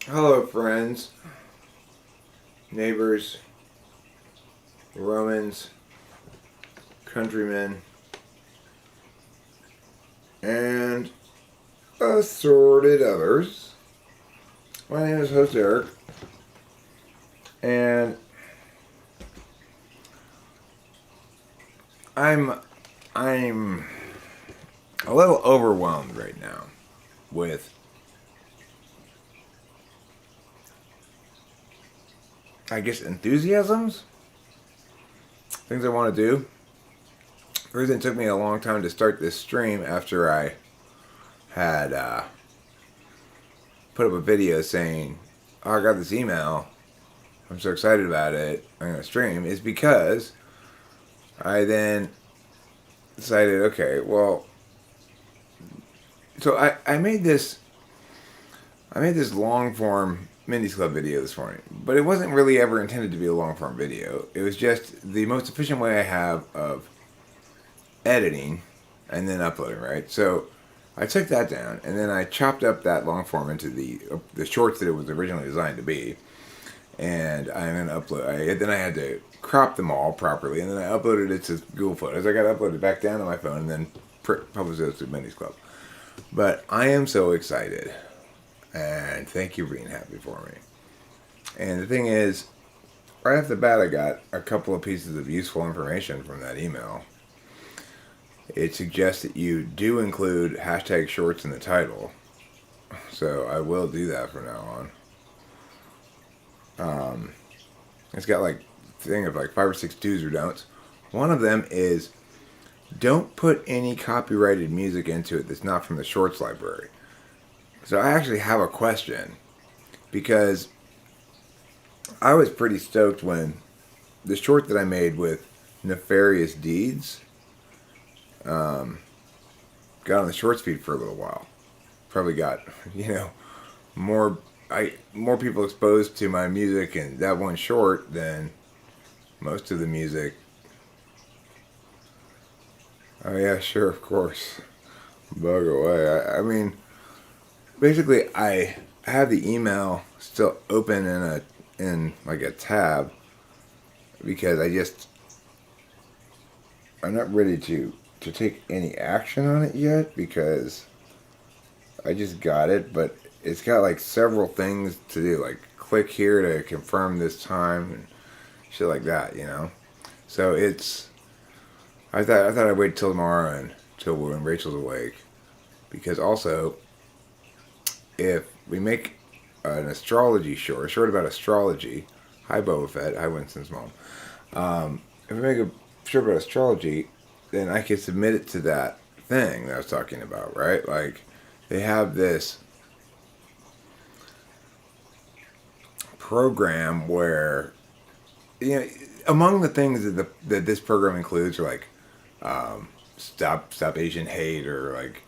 Hello, friends, neighbors, Romans, countrymen, and assorted others. My name is Host Eric, and I'm a little overwhelmed right now with, I guess, enthusiasms, things I want to do. The reason it took me a long time to start this stream after I had put up a video saying, "Oh, I got this email. I'm so excited about it. I'm gonna stream," is because I then decided, okay, well, so I made this long form Mindy's Club video this morning, but it wasn't really ever intended to be a long form video. It was just the most efficient way I have of editing and then uploading, right? So I took that down and then I chopped up that long form into the shorts that it was originally designed to be, and I'm gonna upload. Then I had to crop them all properly, and then I uploaded it to Google Photos. I got to upload it back down to my phone, and then publish it to Mindy's Club. But I am so excited, and thank you for being happy for me. And the thing is, right off the bat, I got a couple of pieces of useful information from that email. It suggests that you do include hashtag shorts in the title, so I will do that from now on. It's got like thing of like 5 or 6 do's or don'ts. One of them is don't put any copyrighted music into it that's not from the shorts library. So I actually have a question, because I was pretty stoked when the short that I made with Nefarious Deeds got on the shorts feed for a little while. Probably got, more people exposed to my music and that one short than most of the music. Oh yeah, sure, of course. Bug away. I mean, basically, I have the email still open in like a tab because I'm not ready to take any action on it yet because I just got it, but it's got like several things to do, like click here to confirm this time and shit like that, So I thought I'd wait till tomorrow and till when Rachel's awake, because also if we make an astrology short, a short about astrology, hi Boba Fett, hi Winston's mom. If we make a short about astrology, then I can submit it to that thing that I was talking about, right? Like, they have this program where, among the things that this program includes are like, stop Asian hate, or like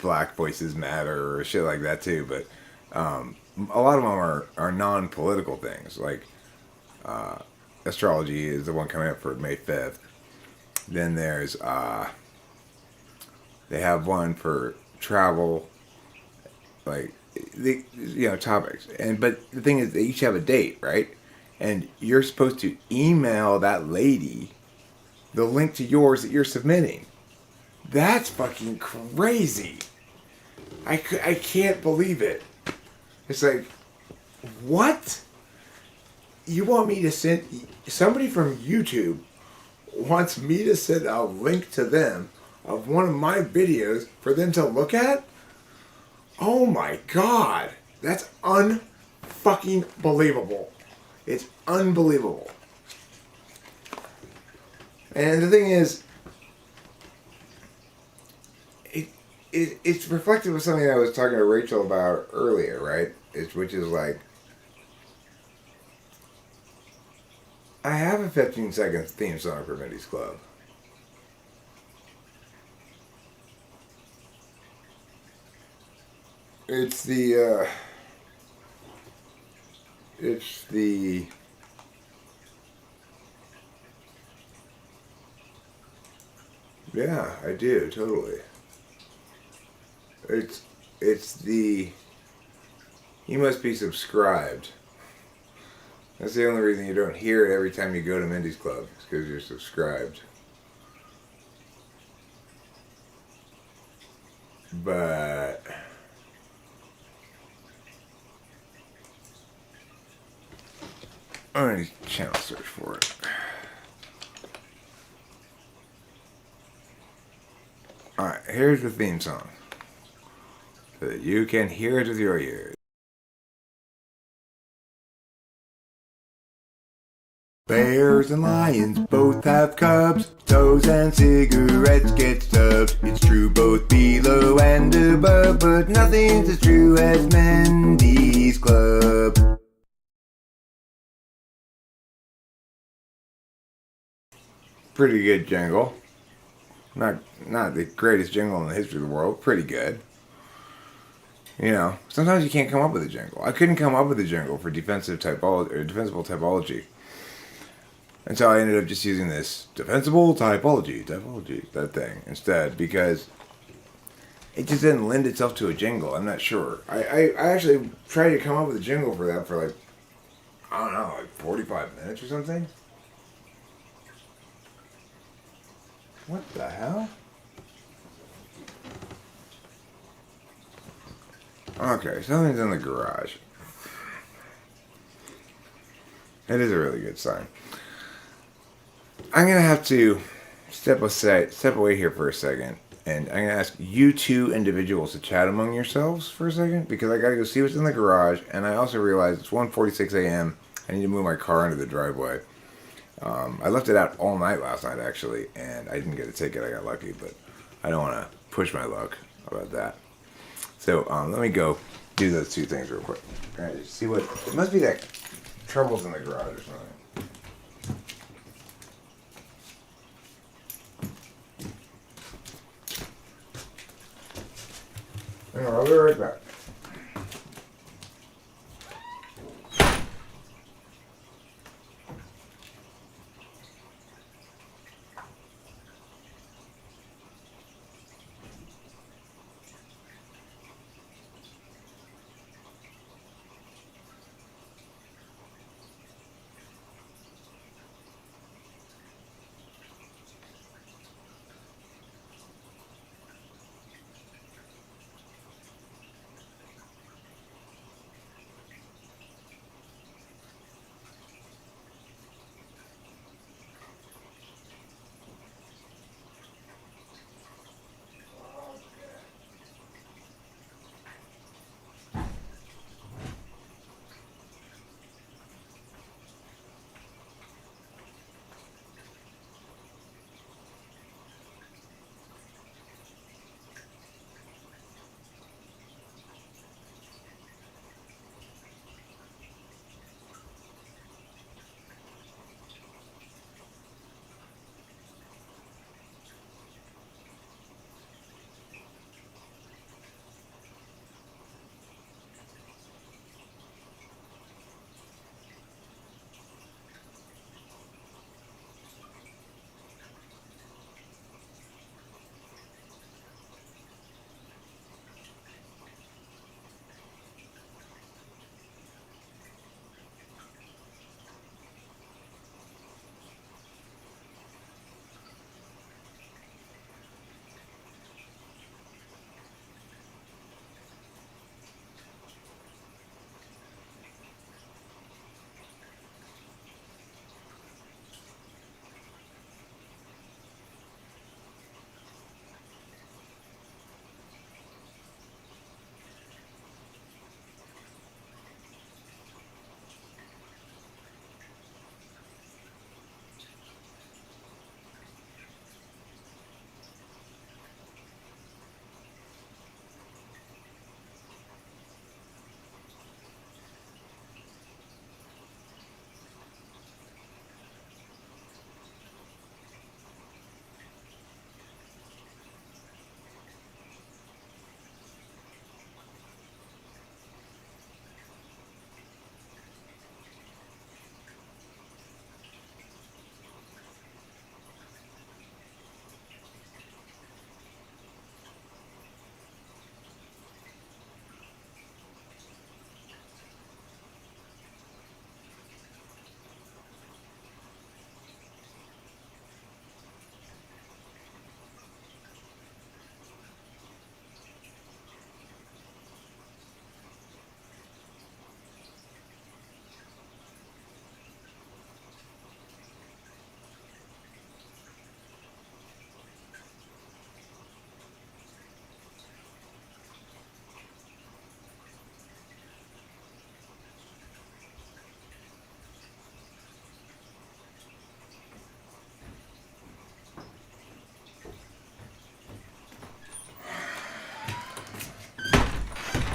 Black Voices Matter, or shit like that too. But a lot of them are non-political things. Like astrology is the one coming up for May 5th. Then there's they have one for travel, like topics. But the thing is, they each have a date, right? And you're supposed to email that lady the link to yours that you're submitting. That's fucking crazy. I can't believe it. It's like, what? You want me to send... Somebody from YouTube wants me to send a link to them of one of my videos for them to look at? Oh my god. That's unfucking believable. It's unbelievable. And the thing is, it's reflective of something I was talking to Rachel about earlier, right? Which is like, I have a 15-second theme song for Mindy's Club. It's the yeah, I do, totally. It's the You must be subscribed. That's the only reason you don't hear it every time you go to Mindy's Club. It's because you're subscribed. But I'm going to channel search for it. Alright, here's the theme song. So that you can hear it with your ears. Bears and lions both have cubs. Toes and cigarettes get stubbed. It's true both below and above, but nothing's as true as Mindy's Club. Pretty good jingle. Not the greatest jingle in the history of the world. Pretty good. You know, sometimes you can't come up with a jingle. I couldn't come up with a jingle for defensible typology. And so I ended up just using this defensible typology, that thing, instead, because it just didn't lend itself to a jingle. I'm not sure. I actually tried to come up with a jingle for that for like, I don't know, like 45 minutes or something. What the hell? Okay, something's in the garage. It is a really good sign. I'm going to have to step away here for a second, and I'm going to ask you two individuals to chat among yourselves for a second, because I got to go see what's in the garage, and I also realized it's 1:46 a.m. I need to move my car into the driveway. I left it out all night last night, actually, and I didn't get a ticket. I got lucky, but I don't want to push my luck about that. So let me go do those two things real quick. All right, see what it must be that trouble's in the garage or something. I'll be right back.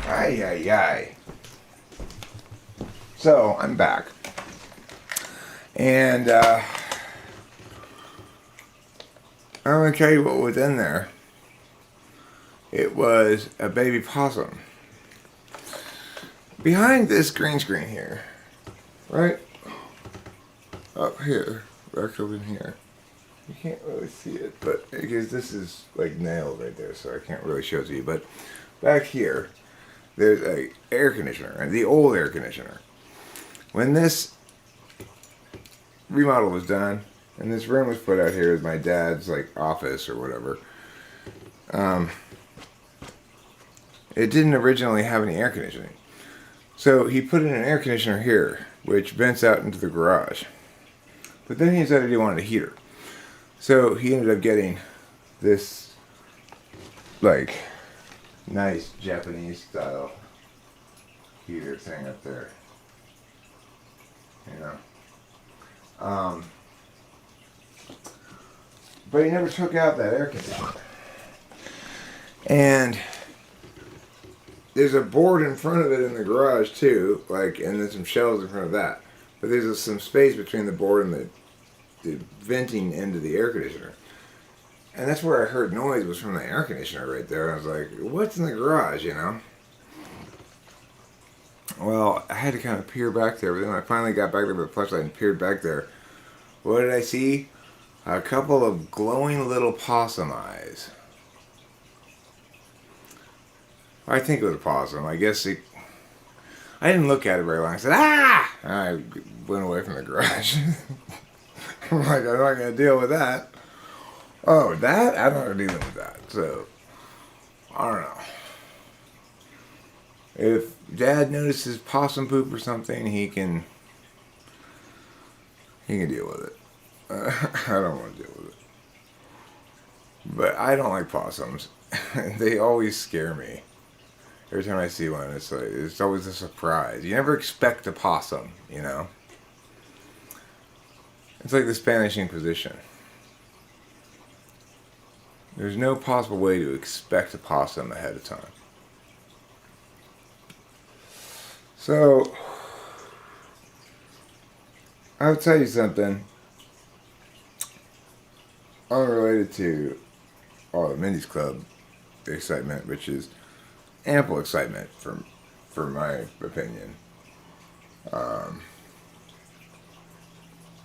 Ay, ay, ay. So, I'm back. And, I'm going to tell you what was in there. It was a baby possum. Behind this green screen here, right up here, right over in here. You can't really see it, but because this is like nailed right there, so I can't really show it to you. But back here, there's a air conditioner, the old air conditioner. When this remodel was done, and this room was put out here as my dad's like office or whatever, it didn't originally have any air conditioning. So he put in an air conditioner here, which vents out into the garage. But then he decided he wanted a heater. So he ended up getting this, like, nice Japanese style heater thing up there. You know. But he never took out that air conditioner. And there's a board in front of it in the garage too, like, and then some shelves in front of that. But there's some space between the board and the venting end of the air conditioner. And that's where I heard noise, was from the air conditioner right there. I was like, what's in the garage, you know? Well, I had to kind of peer back there, but then I finally got back there with a flashlight and peered back there. What did I see? A couple of glowing little possum eyes. I think it was a possum. I guess it... I didn't look at it very long. I said, ah! And I went away from the garage. I'm like, I'm not going to deal with that. Oh, that? I'm not dealing with that. So, I don't know. If Dad notices possum poop or something, he can deal with it. I don't want to deal with it. But I don't like possums. They always scare me. Every time I see one, it's like, it's always a surprise. You never expect a possum, you know? It's like the Spanish Inquisition. There's no possible way to expect a possum ahead of time. So, I'll tell you something unrelated to the Mindy's Club excitement, which is ample excitement for my opinion.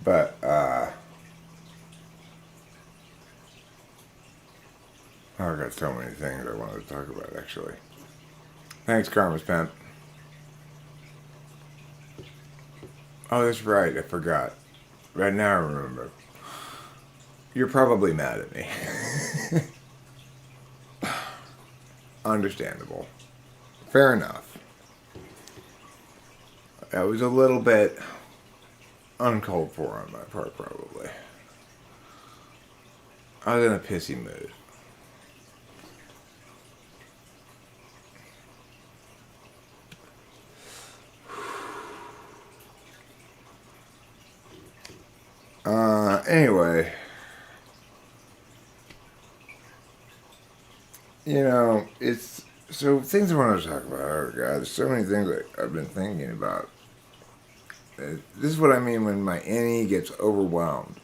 But I got so many things I wanted to talk about, actually. Thanks, Karma's Pimp. Oh, that's right, I forgot. Right now I remember. You're probably mad at me. Understandable. Fair enough. That was a little bit uncalled for on my part, probably. I was in a pissy mood. Anyway, you know, it's so things I want to talk about. Oh God, there's so many things I've been thinking about. This is what I mean when my NE gets overwhelmed.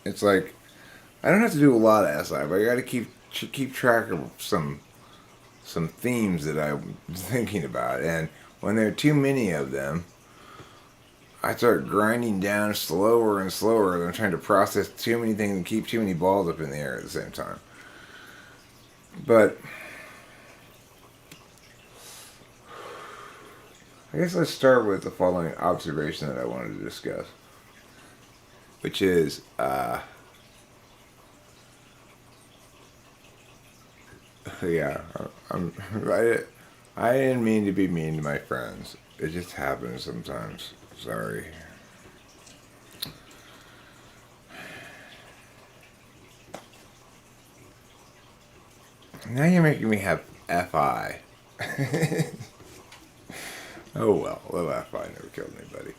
It's like I don't have to do a lot of SI, but I got to keep track of some themes that I'm thinking about, and when there are too many of them, I start grinding down slower and slower. I'm trying to process too many things and keep too many balls up in the air at the same time. But I guess let's start with the following observation that I wanted to discuss, which is yeah, I didn't mean to be mean to my friends. It just happens sometimes. Sorry. Now you're making me have FI. Oh well, little FI never killed anybody.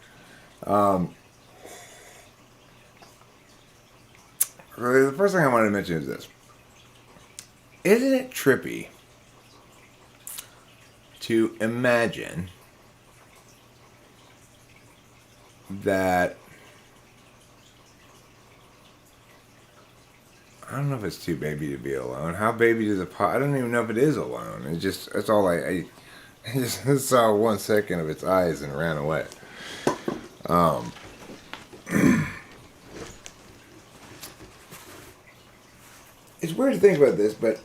Really, the first thing I wanted to mention is this. Isn't it trippy to imagine that, I don't know if it's too baby to be alone. How baby does I don't even know if it is alone. That's all I just saw 1 second of its eyes and ran away. It's weird to think about this, but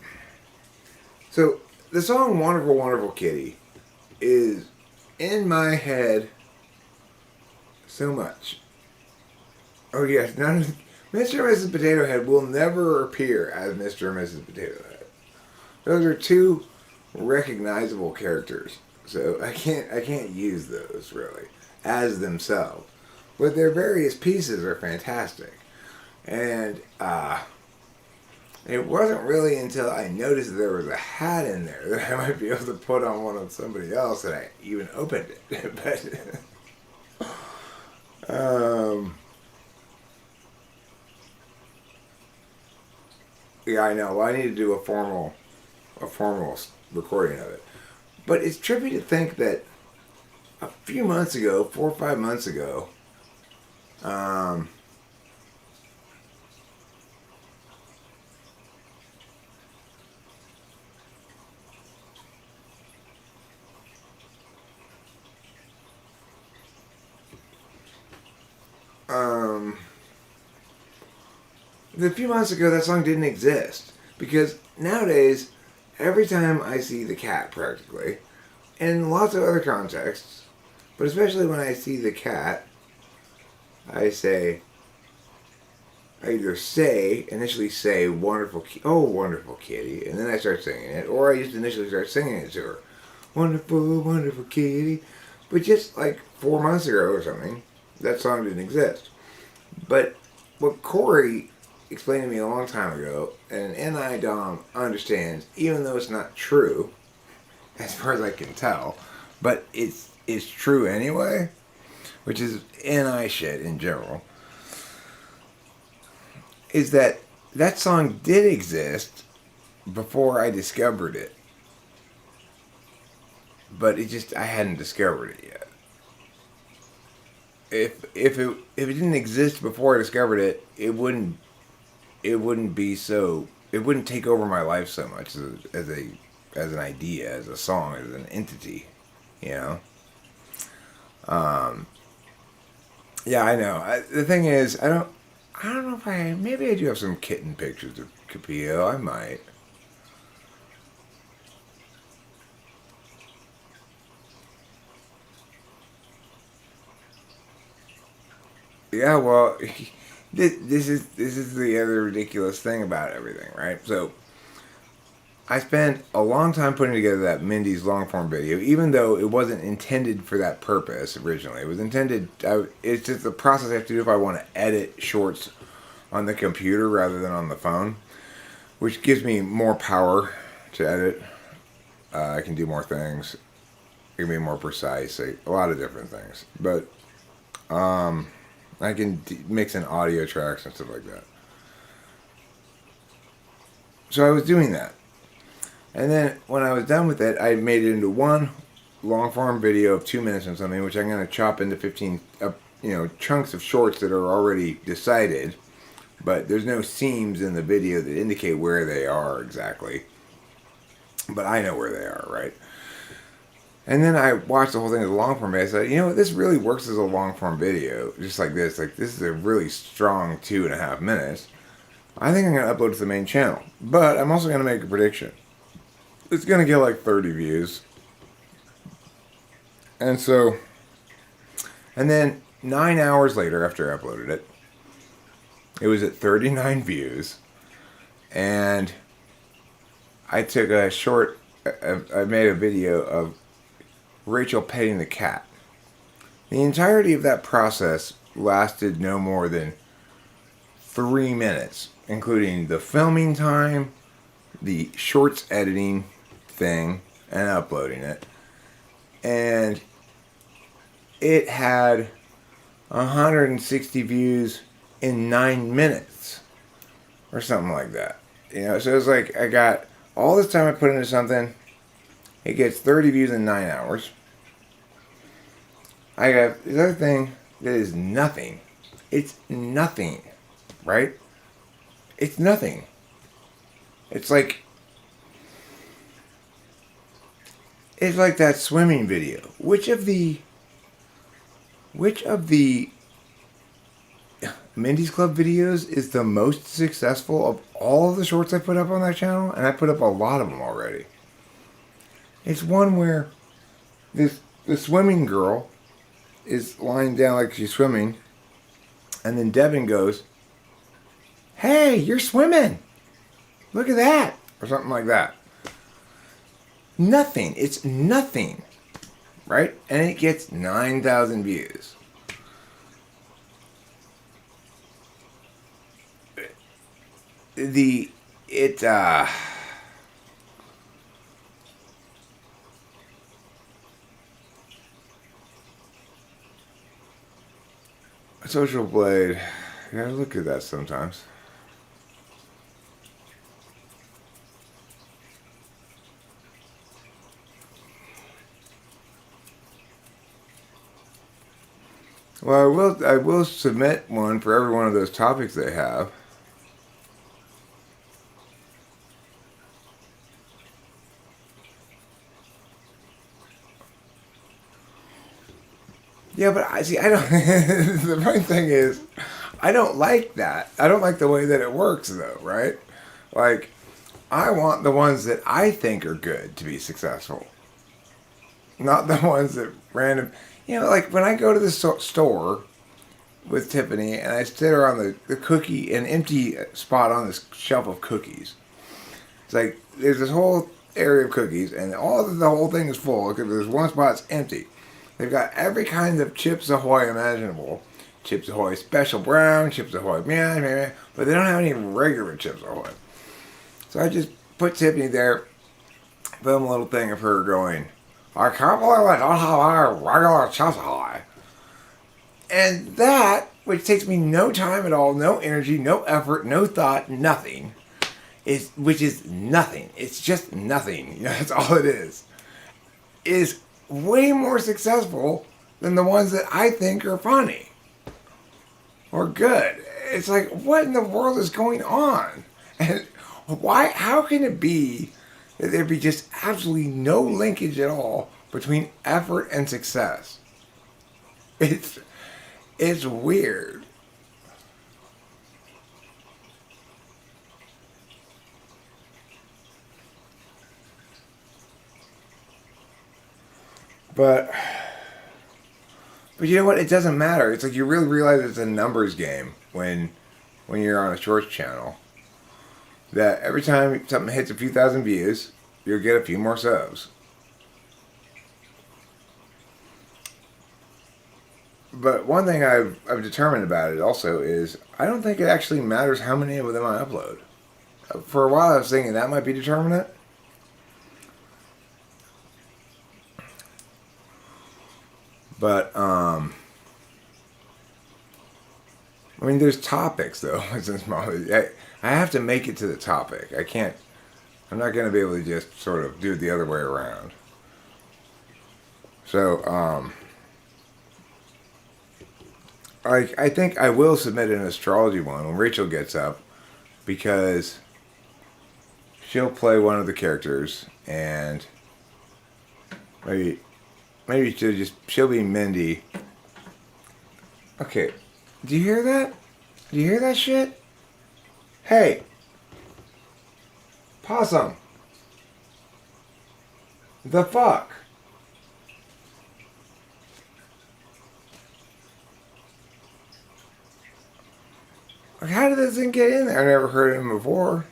so the song "Wonderful Wonderful Kitty" is in my head so much. Oh yes, Mr. and Mrs. Potato Head will never appear as Mr. and Mrs. Potato Head. Those are two recognizable characters, so I can't use those really as themselves. But their various pieces are fantastic, and it wasn't really until I noticed that there was a hat in there that I might be able to put on one of somebody else that I even opened it. But yeah, I know. Well, I need to do a formal recording of it. But it's trippy to think that a few months ago, 4 or 5 months ago, that song didn't exist. Because nowadays, every time I see the cat, practically, in lots of other contexts, but especially when I see the cat, I initially say, oh, wonderful kitty, and then I start singing it, or I just initially start singing it to her. Wonderful, wonderful kitty. But just like 4 months ago or something, that song didn't exist. But what Corey explained to me a long time ago, and an NI Dom understands, even though it's not true, as far as I can tell, but it's true anyway, which is NI shit in general, is that song did exist before I discovered it. But I hadn't discovered it yet. If it didn't exist before I discovered it, it wouldn't take over my life so much as an idea, as a song, as an entity, you know. Yeah, I know. The thing is, I don't know if maybe I do have some kitten pictures of Capillo. I might. Yeah, well, this is the other ridiculous thing about everything, right? So, I spent a long time putting together that Mindy's long form video, even though it wasn't intended for that purpose originally. It was intended. It's just the process I have to do if I want to edit shorts on the computer rather than on the phone, which gives me more power to edit. I can do more things. It can be more precise. A lot of different things, but I can mix in audio tracks and stuff like that. So I was doing that. And then when I was done with it, I made it into one long form video of 2 minutes and something, which I'm going to chop into 15 chunks of shorts that are already decided, but there's no seams in the video that indicate where they are exactly. But I know where they are, right? And then I watched the whole thing as a long form video. I said, this really works as a long form video, just like this. Like, this is a really strong 2.5 minutes. I think I'm going to upload it to the main channel. But I'm also going to make a prediction. It's going to get like 30 views. And then 9 hours later, after I uploaded it, it was at 39 views. And I took a short, I made a video of Rachel petting the cat. The entirety of that process lasted no more than 3 minutes, including the filming time, the shorts editing thing, and uploading it. And it had 160 views in 9 minutes, or something like that. So it's like I got all this time I put into something, It gets 30 views in 9 hours. I have this other thing that is nothing. It's nothing, right? It's nothing. It's like that swimming video. Which of the Mindy's Club videos is the most successful of all of the shorts I put up on that channel? And I put up a lot of them already. It's one where the swimming girl is lying down like she's swimming, and then Devin goes, "Hey, you're swimming! Look at that!" Or something like that. Nothing. It's nothing. Right? And it gets 9,000 views. Social Blade. You gotta look at that sometimes. Well, I will submit one for every one of those topics they have. Yeah, but I see. I don't. The funny thing is, I don't like that. I don't like the way that it works, though. Right? Like, I want the ones that I think are good to be successful, not the ones that random. Like when I go to the store with Tiffany and I sit her on the cookie, an empty spot on this shelf of cookies. It's like there's this whole area of cookies, and the whole thing is full because there's one spot that's empty. They've got every kind of Chips Ahoy imaginable. Chips Ahoy Special Brown, Chips Ahoy meow, but they don't have any regular Chips Ahoy. So I just put Tiffany there, film a little thing of her going, "I can't believe I don't have our regular Chips Ahoy." And that, which takes me no time at all, no energy, no effort, no thought, nothing, which is nothing. It's just nothing. That's all it is way more successful than the ones that I think are funny or good. It's like, what in the world is going on? And how can it be that there be just absolutely no linkage at all between effort and success? It's weird. But you know what? It doesn't matter. It's like you really realize it's a numbers game when you're on a shorts channel. That every time something hits a few thousand views, you'll get a few more subs. But one thing I've determined about it also is I don't think it actually matters how many of them I upload. For a while I was thinking that might be determinant. But, I mean, there's topics, though. I have to make it to the topic. I'm not going to be able to just sort of do it the other way around. So, I think I will submit an astrology one when Rachel gets up, because she'll play one of the characters, and maybe she'll be Mindy. Okay, do you hear that? Do you hear that shit? Hey, possum. The fuck? How did this thing get in there? I never heard of him before.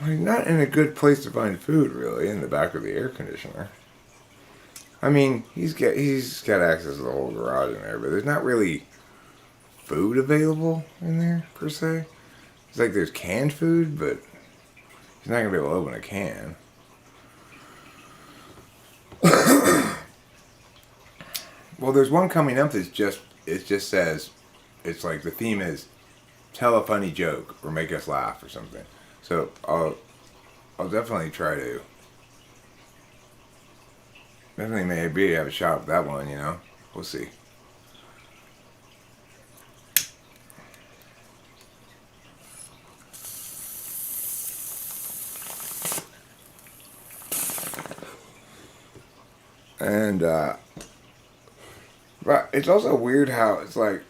Not in a good place to find food, really, in the back of the air conditioner. I mean, he's got access to the whole garage in there, but there's not really food available in there, per se. It's like there's canned food, but he's not going to be able to open a can. Well, there's one coming up that's it just says, it's like the theme is tell a funny joke or make us laugh or something. So I'll definitely try to. Definitely maybe have a shot at that one, you know? We'll see. And, but it's also weird how it's like,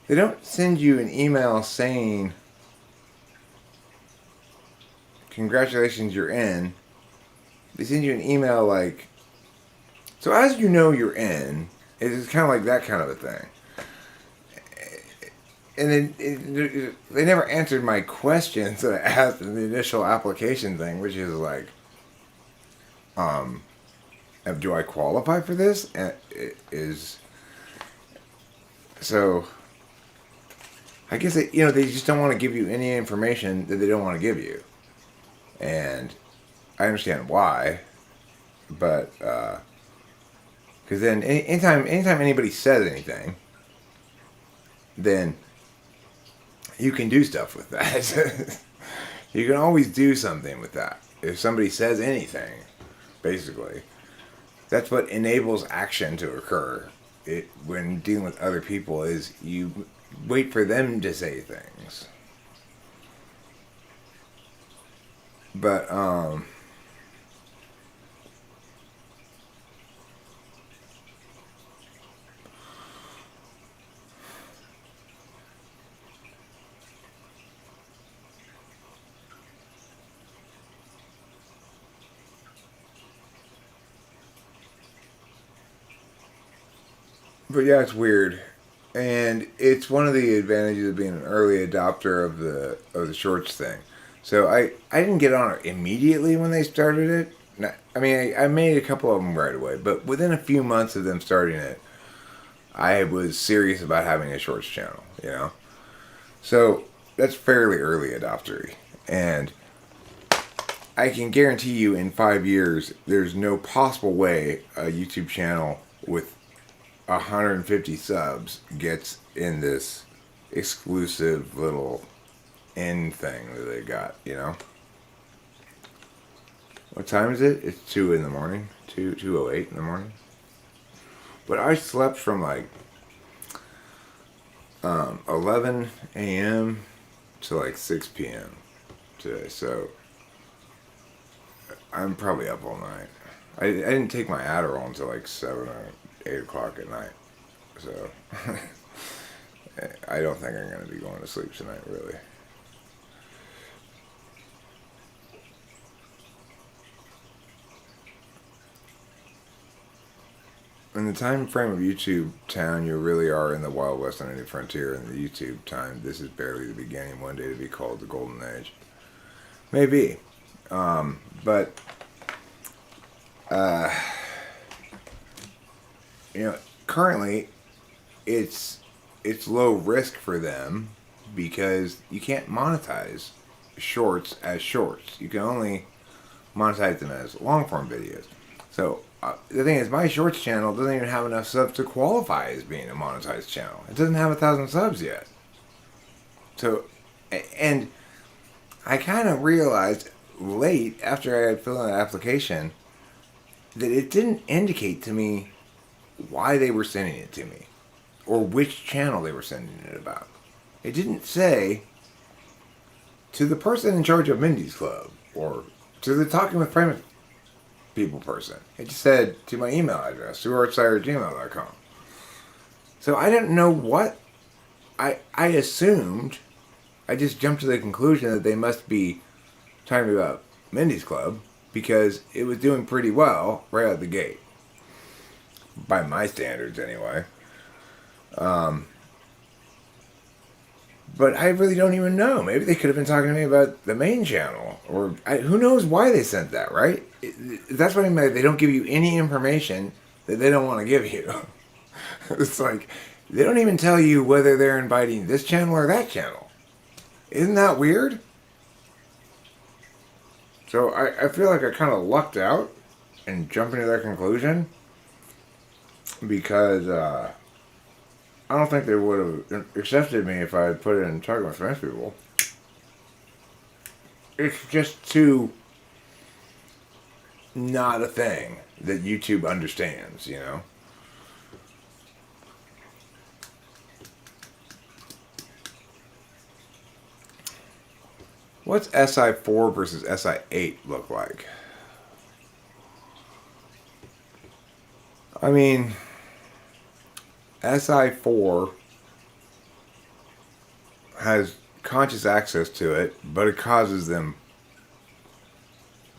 they don't send you an email saying, congratulations, you're in. They send you an email like, so as you know you're in, it's kind of like that kind of a thing. And then they never answered my questions that I asked in the initial application thing, which is like, do I qualify for this? And it is so. I guess they just don't want to give you any information that they don't want to give you, and I understand why, but because then anytime anybody says anything, then you can do stuff with that. You can always do something with that if somebody says anything. Basically, that's what enables action to occur. When dealing with other people is you wait for them to say things. But yeah, it's weird. And it's one of the advantages of being an early adopter of the shorts thing. So I didn't get on it immediately when they started it. I mean, I made a couple of them right away, but within a few months of them starting it, I was serious about having a shorts channel, you know? So that's fairly early adoptery. And I can guarantee you in 5 years, there's no possible way a YouTube channel with 150 subs gets in this exclusive little end thing that they got, you know? What time is it? It's 2 in the morning. 2:08 in the morning. But I slept from like 11 a.m. to like 6 p.m. today, so I'm probably up all night. I didn't take my Adderall until like 7 or 8 o'clock at night, so I don't think I'm going to be going to sleep tonight, really. In the time frame of YouTube town, you really are in the Wild West on a new frontier. In the YouTube time, this is barely the beginning. One day to be called the Golden Age. Maybe. But, currently, it's low risk for them because you can't monetize shorts as shorts. You can only monetize them as long form videos. So the thing is, my shorts channel doesn't even have enough subs to qualify as being a monetized channel. It doesn't have 1,000 subs yet. So, and I kind of realized late after I had filled out an application that it didn't indicate to me why they were sending it to me or which channel they were sending it about. It didn't say to the person in charge of Mindy's Club or to the Talking with Famous People person. It just said to my email address, ssuartscire@gmail.com. So I didn't know what. I assumed, I just jumped to the conclusion that they must be talking about Mindy's Club because it was doing pretty well right out the gate. By my standards, anyway. But I really don't even know. Maybe they could have been talking to me about the main channel. Or who knows why they sent that, right? That's what I mean. They don't give you any information that they don't want to give you. It's like, they don't even tell you whether they're inviting this channel or that channel. Isn't that weird? So I feel like I kind of lucked out and jumping to that conclusion. because I don't think they would have accepted me if I had put it in Talking with French People. It's just too not a thing that YouTube understands, you know? What's SI4 versus SI8 look like? I mean, SI4 has conscious access to it, but it causes them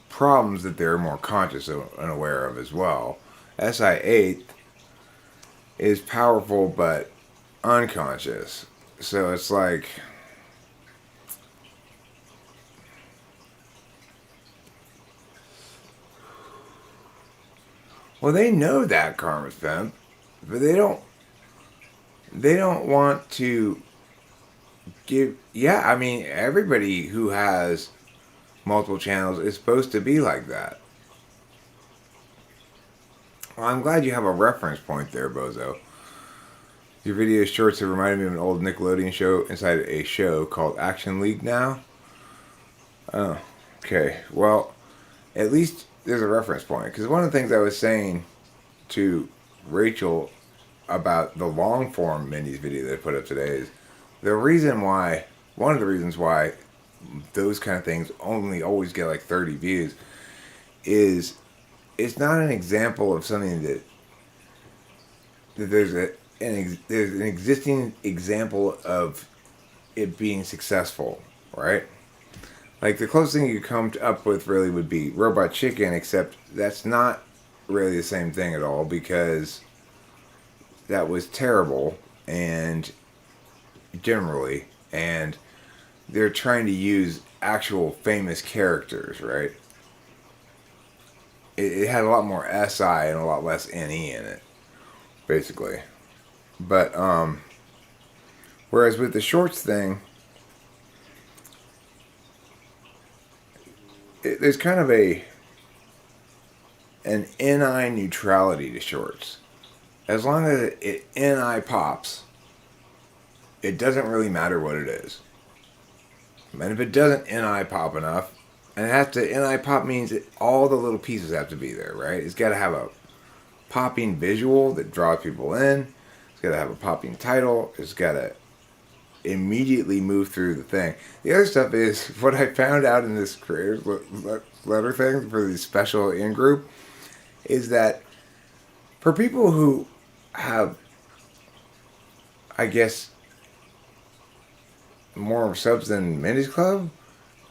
problems that they're more conscious and aware of as well. SI8 is powerful but unconscious. So it's like, well, they know that, Karma's Pimp, but they don't want to give. Yeah, I mean, everybody who has multiple channels is supposed to be like that. Well, I'm glad you have a reference point there, Bozo. Your video shorts have reminded me of an old Nickelodeon show inside a show called Action League now. Oh, okay. Well, at least there's a reference point. Because one of the things I was saying to Rachel about the long form minis video that I put up today is one of the reasons why those kind of things only always get like 30 views is it's not an example of something that there's an existing example of it being successful, right? Like the closest thing you come up with really would be Robot Chicken, except that's not really the same thing at all because that was terrible and generally, and they're trying to use actual famous characters, right? It had a lot more SI and a lot less NE in it, basically. But, whereas with the shorts thing, there's kind of an NI neutrality to shorts. As long as it NI pops, it doesn't really matter what it is. And if it doesn't NI pop enough, and it has to NI pop means that all the little pieces have to be there, right? It's got to have a popping visual that draws people in. It's got to have a popping title. It's got to immediately move through the thing. The other stuff is what I found out in this creators letter thing for the special in group is that for people who have, I guess, more subs than Mindy's Club,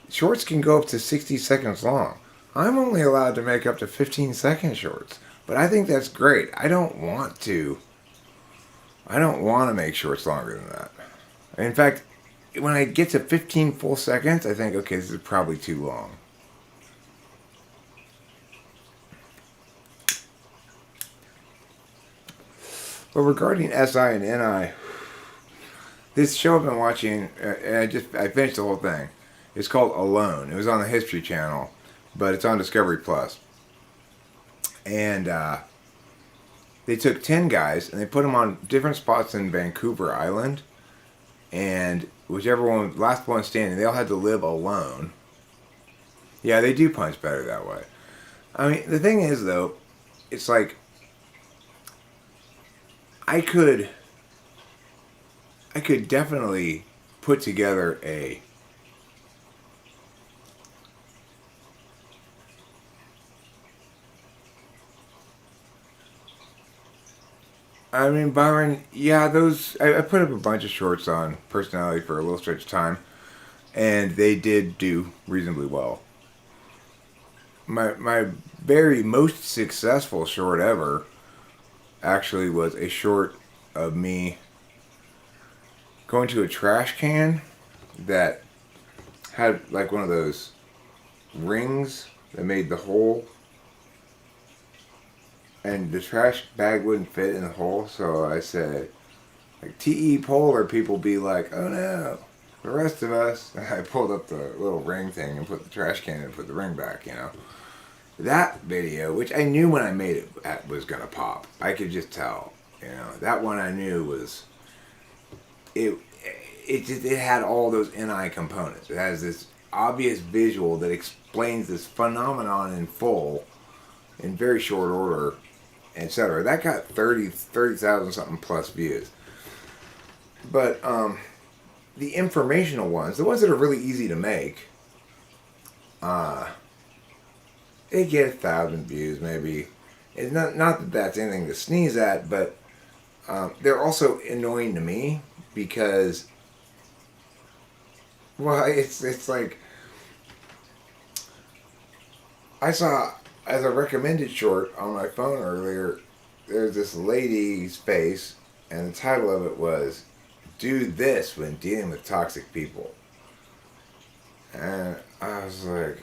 shorts can go up to 60 seconds long. I'm only allowed to make up to 15-second shorts, but I think that's great. I don't want to make shorts longer than that. In fact, when I get to 15 full seconds, I think, okay, this is probably too long. But regarding SI and NI, this show I've been watching, and I finished the whole thing. It's called Alone. It was on the History Channel, but it's on Discovery Plus. And they took 10 guys and they put them on different spots in Vancouver Island. And whichever one, last one standing, they all had to live alone. Yeah, they do punch better that way. I mean, the thing is, though, it's like I could definitely put together a I mean, Byron, yeah, I put up a bunch of shorts on personality for a little stretch of time, and they did do reasonably well. My very most successful short ever actually was a short of me going to a trash can that had like one of those rings that made the hole, and the trash bag wouldn't fit in the hole, so I said, like, T.E. Polar people be like, oh no, the rest of us. And I pulled up the little ring thing and put the trash can in and put the ring back, you know. that video, which I knew when I made it was gonna pop. I could just tell. That one I knew was it. It had all those NI components. It has this obvious visual that explains this phenomenon in full, in very short order, etc. That got 30,000 something plus views. But the informational ones, the ones that are really easy to make, they get 1,000 views maybe. It's not that that's anything to sneeze at, but they're also annoying to me because, well, it's like I saw as a recommended short on my phone earlier. There's this lady's face, and the title of it was "Do This When Dealing with Toxic People," and I was like,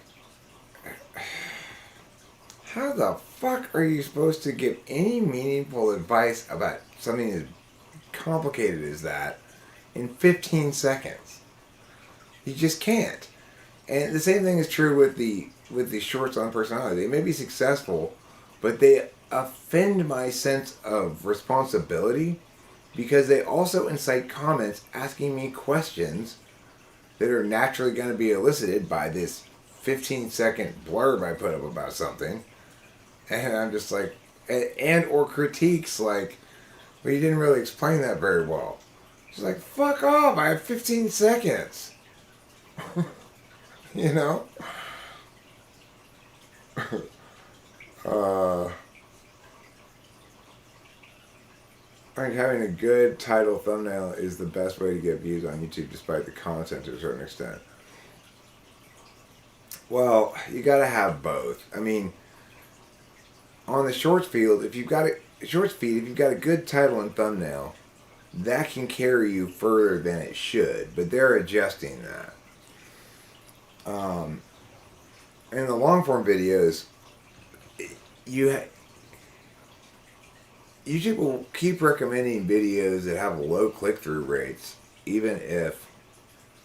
how the fuck are you supposed to give any meaningful advice about something as complicated as that in 15 seconds? You just can't. And the same thing is true with the shorts on personality. They may be successful, but they offend my sense of responsibility because they also incite comments asking me questions that are naturally going to be elicited by this 15-second blurb I put up about something. And I'm just like, and or critiques like, well, you didn't really explain that very well. She's like, fuck off, I have 15 seconds. you know? I think having a good title thumbnail is the best way to get views on YouTube despite the content to a certain extent. Well, you gotta have both. I mean, on the shorts field, if you've got a good title and thumbnail, that can carry you further than it should. But they're adjusting that. In the long form videos, YouTube will keep recommending videos that have low click through rates, even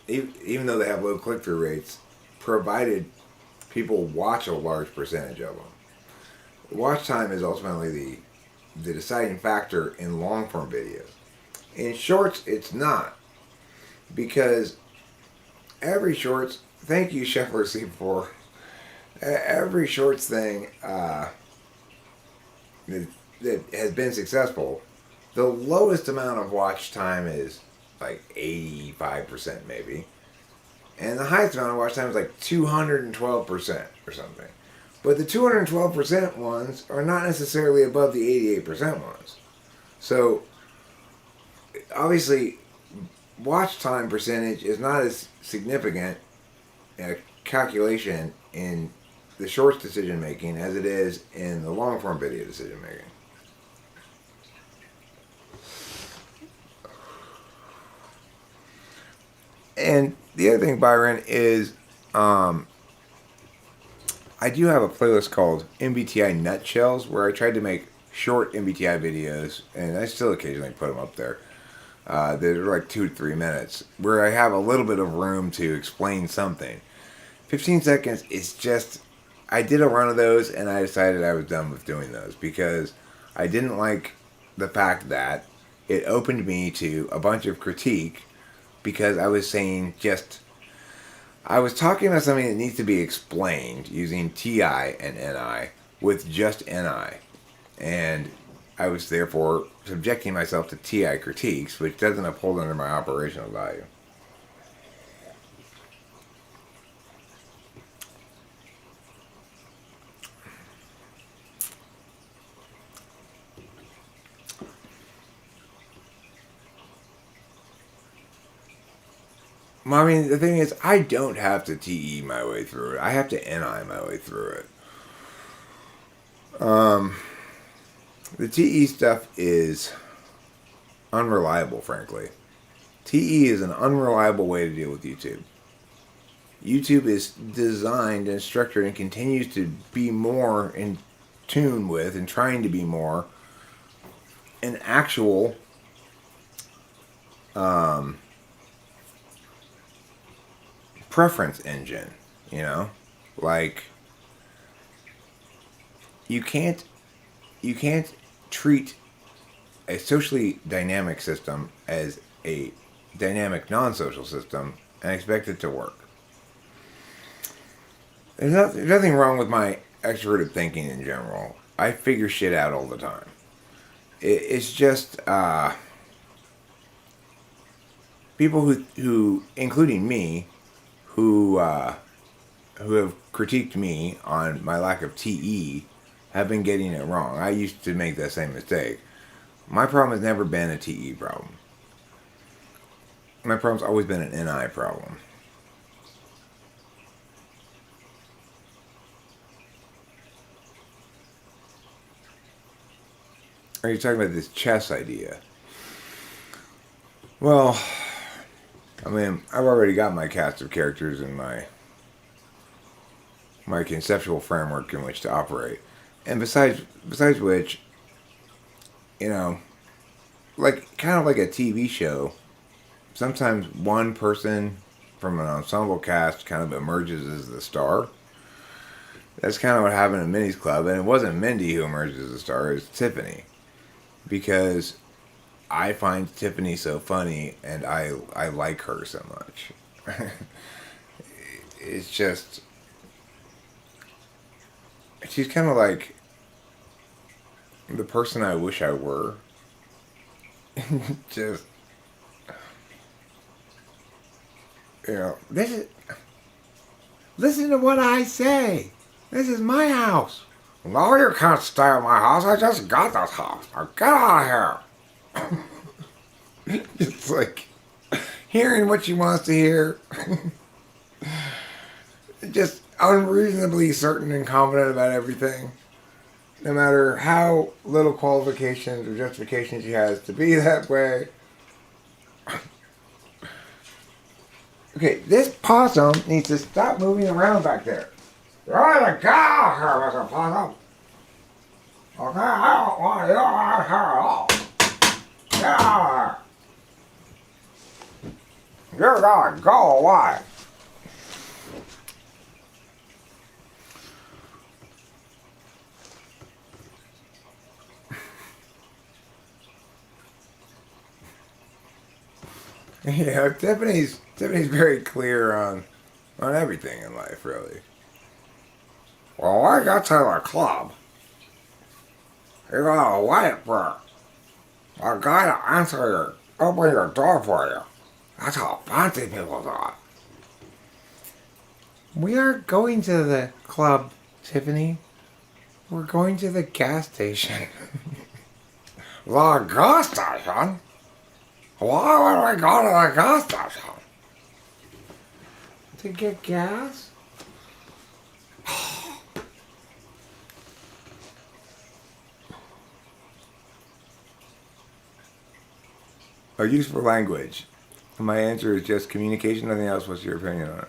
though they have low click through rates, provided people watch a large percentage of them. Watch time is ultimately the deciding factor in long form videos. In shorts, it's not, because every shorts. Thank you, Scheffler C4. Every shorts thing that has been successful, the lowest amount of watch time is like 85% maybe, and the highest amount of watch time is like 212% or something. But the 212% ones are not necessarily above the 88% ones. So obviously, watch time percentage is not as significant a calculation in the shorts decision making as it is in the long form video decision making. And the other thing, Byron, is I do have a playlist called MBTI Nutshells where I tried to make short MBTI videos, and I still occasionally put them up there. They're like 2 to 3 minutes, where I have a little bit of room to explain something. 15 seconds is just... I did a run of those, and I decided I was done with doing those, because I didn't like the fact that it opened me to a bunch of critique, because I was saying just... I was talking about something that needs to be explained using TI and NI with just NI. And I was therefore subjecting myself to TI critiques, which doesn't uphold under my operational value. I mean, the thing is, I don't have to TE my way through it. I have to NI my way through it. The TE stuff is unreliable, frankly. TE is an unreliable way to deal with YouTube. YouTube is designed and structured and continues to be more in tune with and trying to be more an actual preference engine, you know? Like, you can't treat a socially dynamic system as a dynamic non-social system and expect it to work. There's nothing wrong with my extroverted thinking in general. I figure shit out all the time. It's just people who, including me, who have critiqued me on my lack of TE, have been getting it wrong. I used to make that same mistake. My problem has never been a TE problem. My problem's always been an NI problem. Are you talking about this chess idea? Well, I mean, I've already got my cast of characters and my conceptual framework in which to operate. And besides which, you know, like kind of like a TV show, sometimes one person from an ensemble cast kind of emerges as the star. That's kind of what happened in Minnie's Club, and it wasn't Mindy who emerged as the star, it was Tiffany. Because I find Tiffany so funny, and I like her so much. It's just... She's kind of like the person I wish I were. Just... You know, listen to what I say. This is my house. No, you can't stay in my house. I just got this house. Now get out of here. It's like hearing what she wants to hear. Just unreasonably certain and confident about everything. No matter how little qualifications or justifications she has to be that way. Okay, this possum needs to stop moving around back there. You're the cow here, Mr. Possum. Okay, I don't want you out here at all. Get out of here. You're gonna go away. Yeah, Tiffany's very clear on everything in life, really. Well, I got to the club. You're gonna wait for a guy to open your door for you. That's how fancy people do it. We aren't going to the club, Tiffany. We're going to the gas station. The gas station? Why would we go to the gas station? To get gas? A use for language. My answer is just communication, nothing else. What's your opinion on it?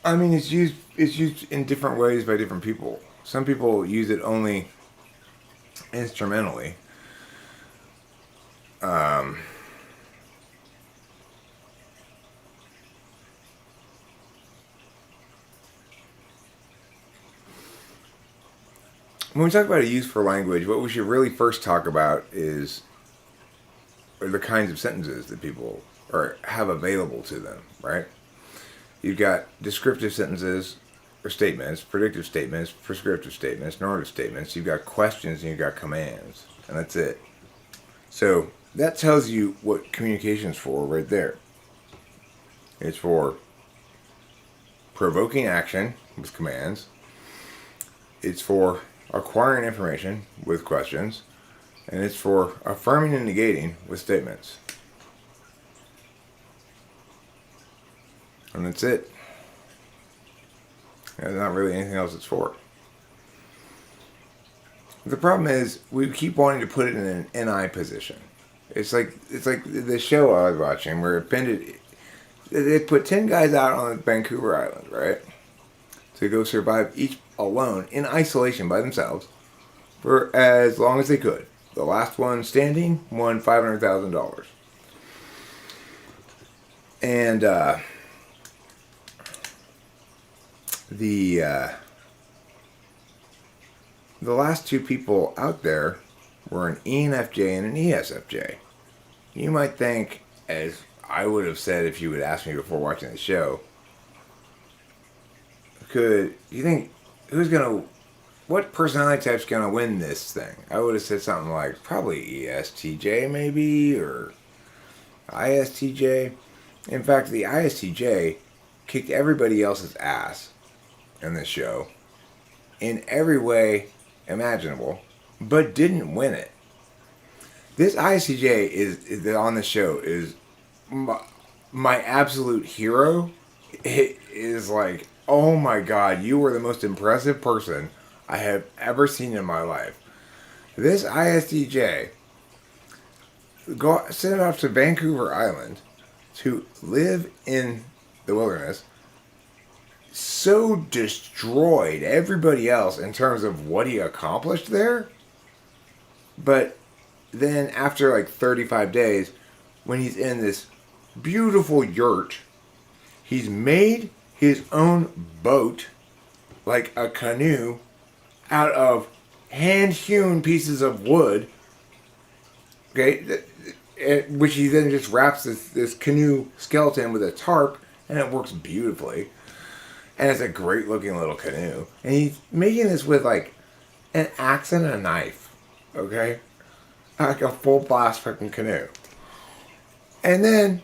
I mean, it's used in different ways by different people. Some people use it only instrumentally. When we talk about a use for language, what we should really first talk about are the kinds of sentences that people have available to them, right? You've got descriptive sentences or statements, predictive statements, prescriptive statements, normative statements. You've got questions and you've got commands, and that's it. So that tells you what communication's for right there. It's for provoking action with commands. It's for acquiring information with questions, and it's for affirming and negating with statements. And that's it. There's not really anything else it's for. The problem is we keep wanting to put it in an NI position. It's like the show I was watching where they put 10 guys out on Vancouver Island, right? To go survive each alone in isolation by themselves for as long as they could. The last one standing won $500,000. And the last two people out there were an ENFJ and an ESFJ. You might think, as I would have said if you would ask me before watching the show, what personality type's gonna win this thing? I would have said something like probably ESTJ maybe, or ISTJ. In fact, the ISTJ kicked everybody else's ass in this show in every way imaginable, but didn't win it. This ISTJ is on the show is my absolute hero. It is like, oh my god, you were the most impressive person I have ever seen in my life. This ISTJ sent off to Vancouver Island to live in the wilderness, so destroyed everybody else in terms of what he accomplished there. But then after like 35 days, when he's in this beautiful yurt, he's made his own boat, like a canoe, out of hand-hewn pieces of wood, okay, which he then just wraps this canoe skeleton with a tarp, and it works beautifully. And it's a great-looking little canoe. And he's making this with, like, an axe and a knife, okay? Like a full-blast fucking canoe. And then,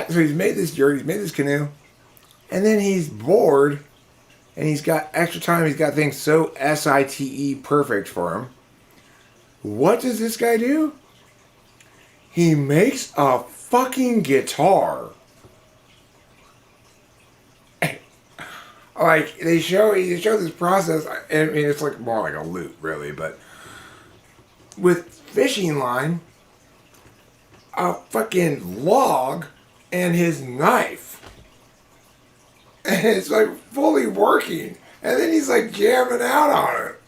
so he's made this yurt, he's made this canoe, and then he's bored, and he's got extra time, he's got things so SITE perfect for him. What does this guy do? He makes a fucking guitar. Like, they show this process, I mean, it's like more like a lute, really, but with fishing line, a fucking log, and his knife. And it's like fully working. And then he's like jamming out on it.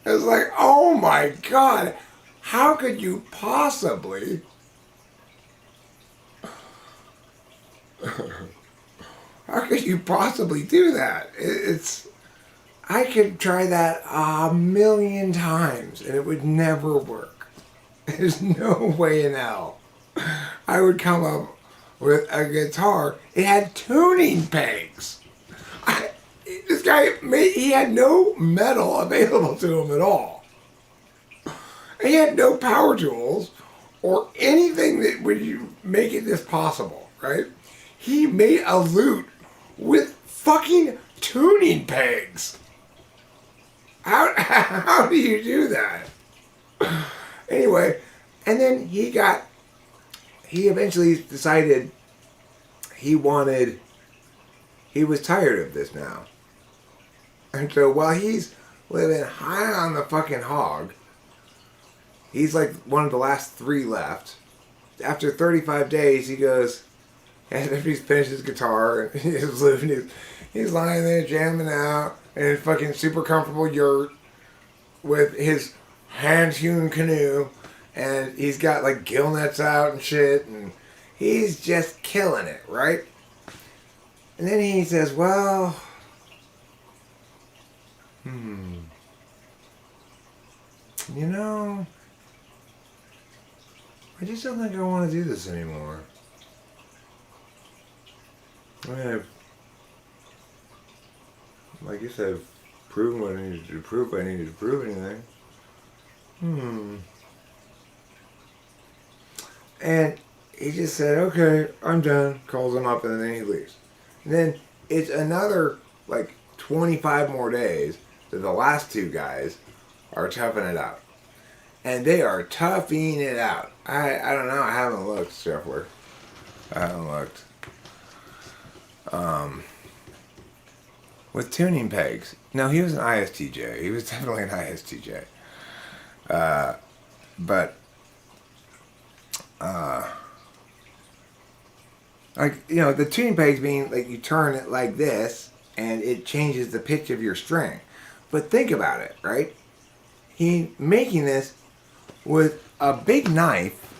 It's like, oh my god, how could you possibly... How could you possibly do that? I could try that a million times and it would never work. There's no way in hell I would come up with a guitar. It had tuning pegs. This guy, he had no metal available to him at all. He had no power tools or anything that would make it this possible, right? He made a lute with fucking tuning pegs. How do you do that? Anyway, and then he eventually decided he was tired of this now. And so while he's living high on the fucking hog, he's like one of the last three left. After 35 days, he goes, after he's finished his guitar, and he's lying there jamming out in his fucking super comfortable yurt with his hand-hewn canoe, and he's got like gill nets out and shit, and he's just killing it, right? And then he says, well, you know, I just don't think I want to do this anymore. I guess I've proven what I needed to prove. I needed to prove anything. And he just said, okay, I'm done. Calls him up and then he leaves. And then it's another like 25 more days that the last two guys are toughing it out. And they are toughing it out. I don't know. I haven't looked, Scheffler. I haven't looked. With tuning pegs. No, he was an ISTJ. He was definitely an ISTJ. Like, you know, the tuning pegs being like you turn it like this and it changes the pitch of your string. But think about it, right? He's making this with a big knife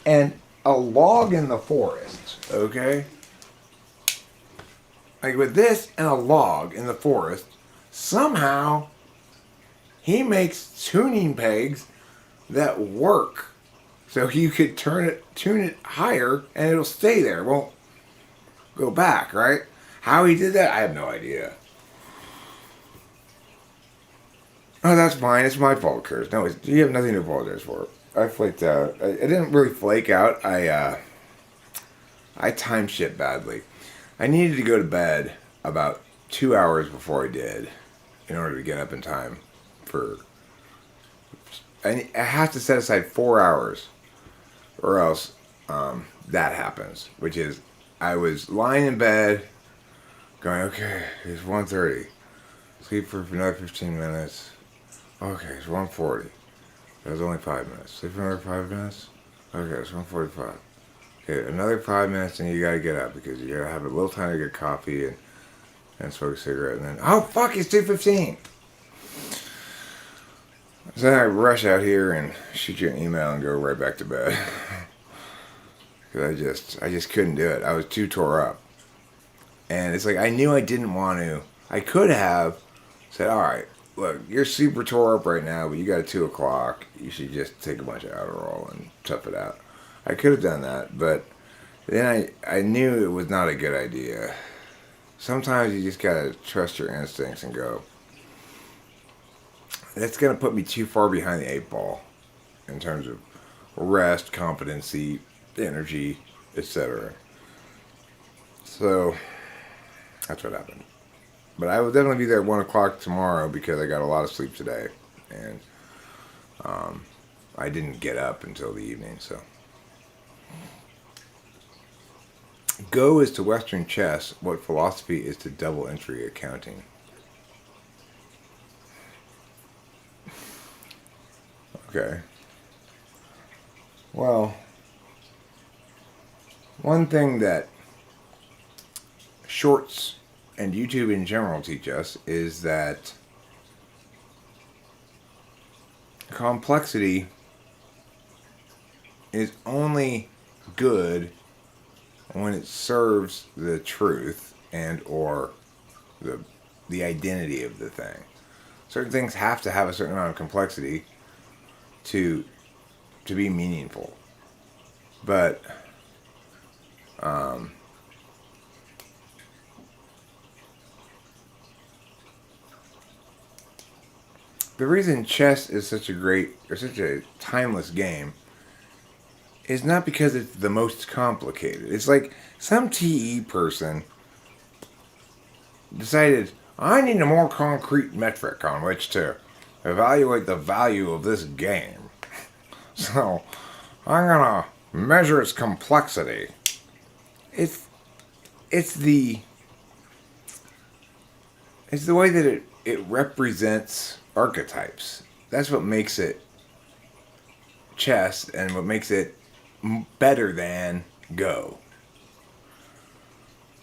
and a log in the forest, okay? Like with this and a log in the forest, somehow He makes tuning pegs that work. So you could tune it higher, and it'll stay there. It won't go back, right? How he did that, I have no idea. Oh, that's fine. It's my fault, Curtis. No, you have nothing to apologize for. I flaked out. I didn't really flake out. I timed shit badly. I needed to go to bed about 2 hours before I did, in order to get up in time for. I have to set aside 4 hours, or else that happens. Which is, I was lying in bed, going, okay, it's 1:30. Sleep for another 15 minutes. Okay, it's 1:40. That was only 5 minutes. Sleep for another 5 minutes. Okay, it's 1:45. Okay, another 5 minutes, and you gotta get up because you gotta have a little time to get coffee and smoke a cigarette, and then, oh fuck, it's 2:15. So then I rush out here and shoot you an email and go right back to bed. Because I just couldn't do it. I was too tore up. And it's like, I knew I didn't want to. I could have said, alright, look, you're super tore up right now, but you got a 2 o'clock. You should just take a bunch of Adderall and tough it out. I could have done that, but then I knew it was not a good idea. Sometimes you just gotta trust your instincts and go, that's gonna put me too far behind the 8 ball in terms of rest, competency, energy, etc. So that's what happened. But I will definitely be there at 1 o'clock tomorrow because I got a lot of sleep today, and I didn't get up until the evening. So Go is to Western chess what philosophy is to double entry accounting. Okay. Well, one thing that shorts and YouTube in general teach us is that complexity is only good when it serves the truth and or the identity of the thing. Certain things have to have a certain amount of complexity to be meaningful. But the reason chess is such a timeless game is not because it's the most complicated. It's like some TE person decided, I need a more concrete metric on which to evaluate the value of this game. So I'm gonna measure its complexity. It's the way that it represents archetypes. That's what makes it chess and what makes it better than Go.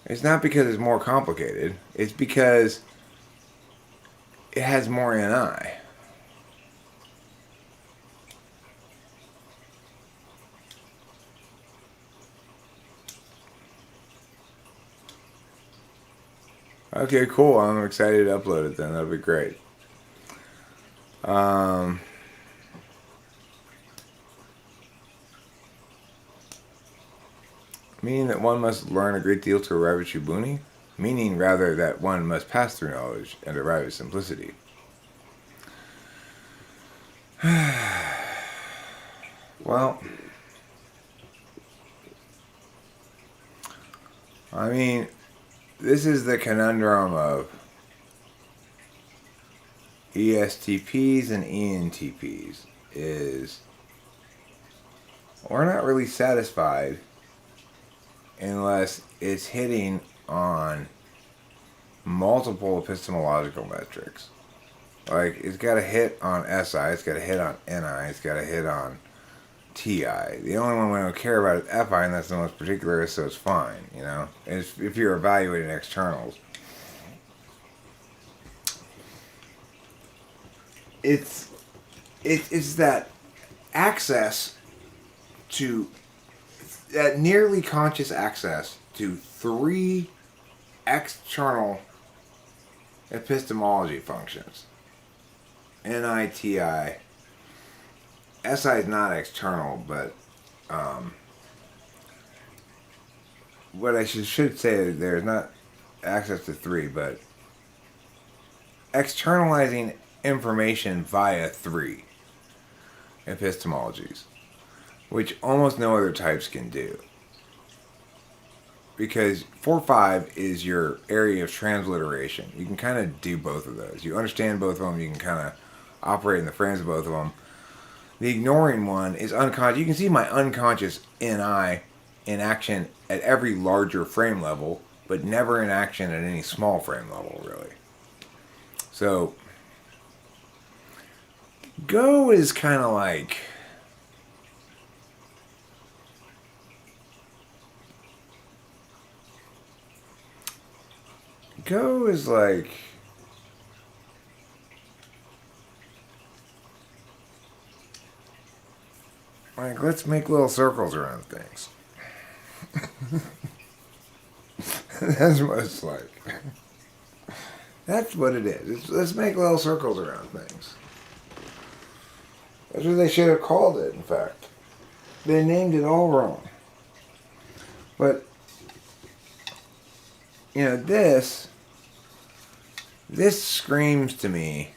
It's not because it's more complicated. It's because it has more NI. Okay, cool. I'm excited to upload it then. That'll be great. Meaning that one must learn a great deal to arrive at Shibuni? Meaning, rather, that one must pass through knowledge and arrive at simplicity. Well, I mean, this is the conundrum of ESTPs and ENTPs, is we're not really satisfied unless it's hitting on multiple epistemological metrics. Like, it's got to hit on SI, it's got to hit on NI, it's got to hit on TI. The only one we don't care about is FI, and that's the most particular, so it's fine, you know? If you're evaluating externals. It's that access to, that nearly conscious access to 3 external epistemology functions. NITI. SI is not external, but what I should say, there's not access to 3, but externalizing information via 3 epistemologies, which almost no other types can do. Because 4-5 is your area of transliteration. You can kind of do both of those. You understand both of them. You can kind of operate in the frames of both of them. The ignoring one is unconscious. You can see my unconscious NI in action at every larger frame level, but never in action at any small frame level, really. So, Go is kind of like... Go is like... Like, let's make little circles around things. That's what it's like. That's what it is. Let's make little circles around things. That's what they should have called it, in fact. They named it all wrong. But, you know, this screams to me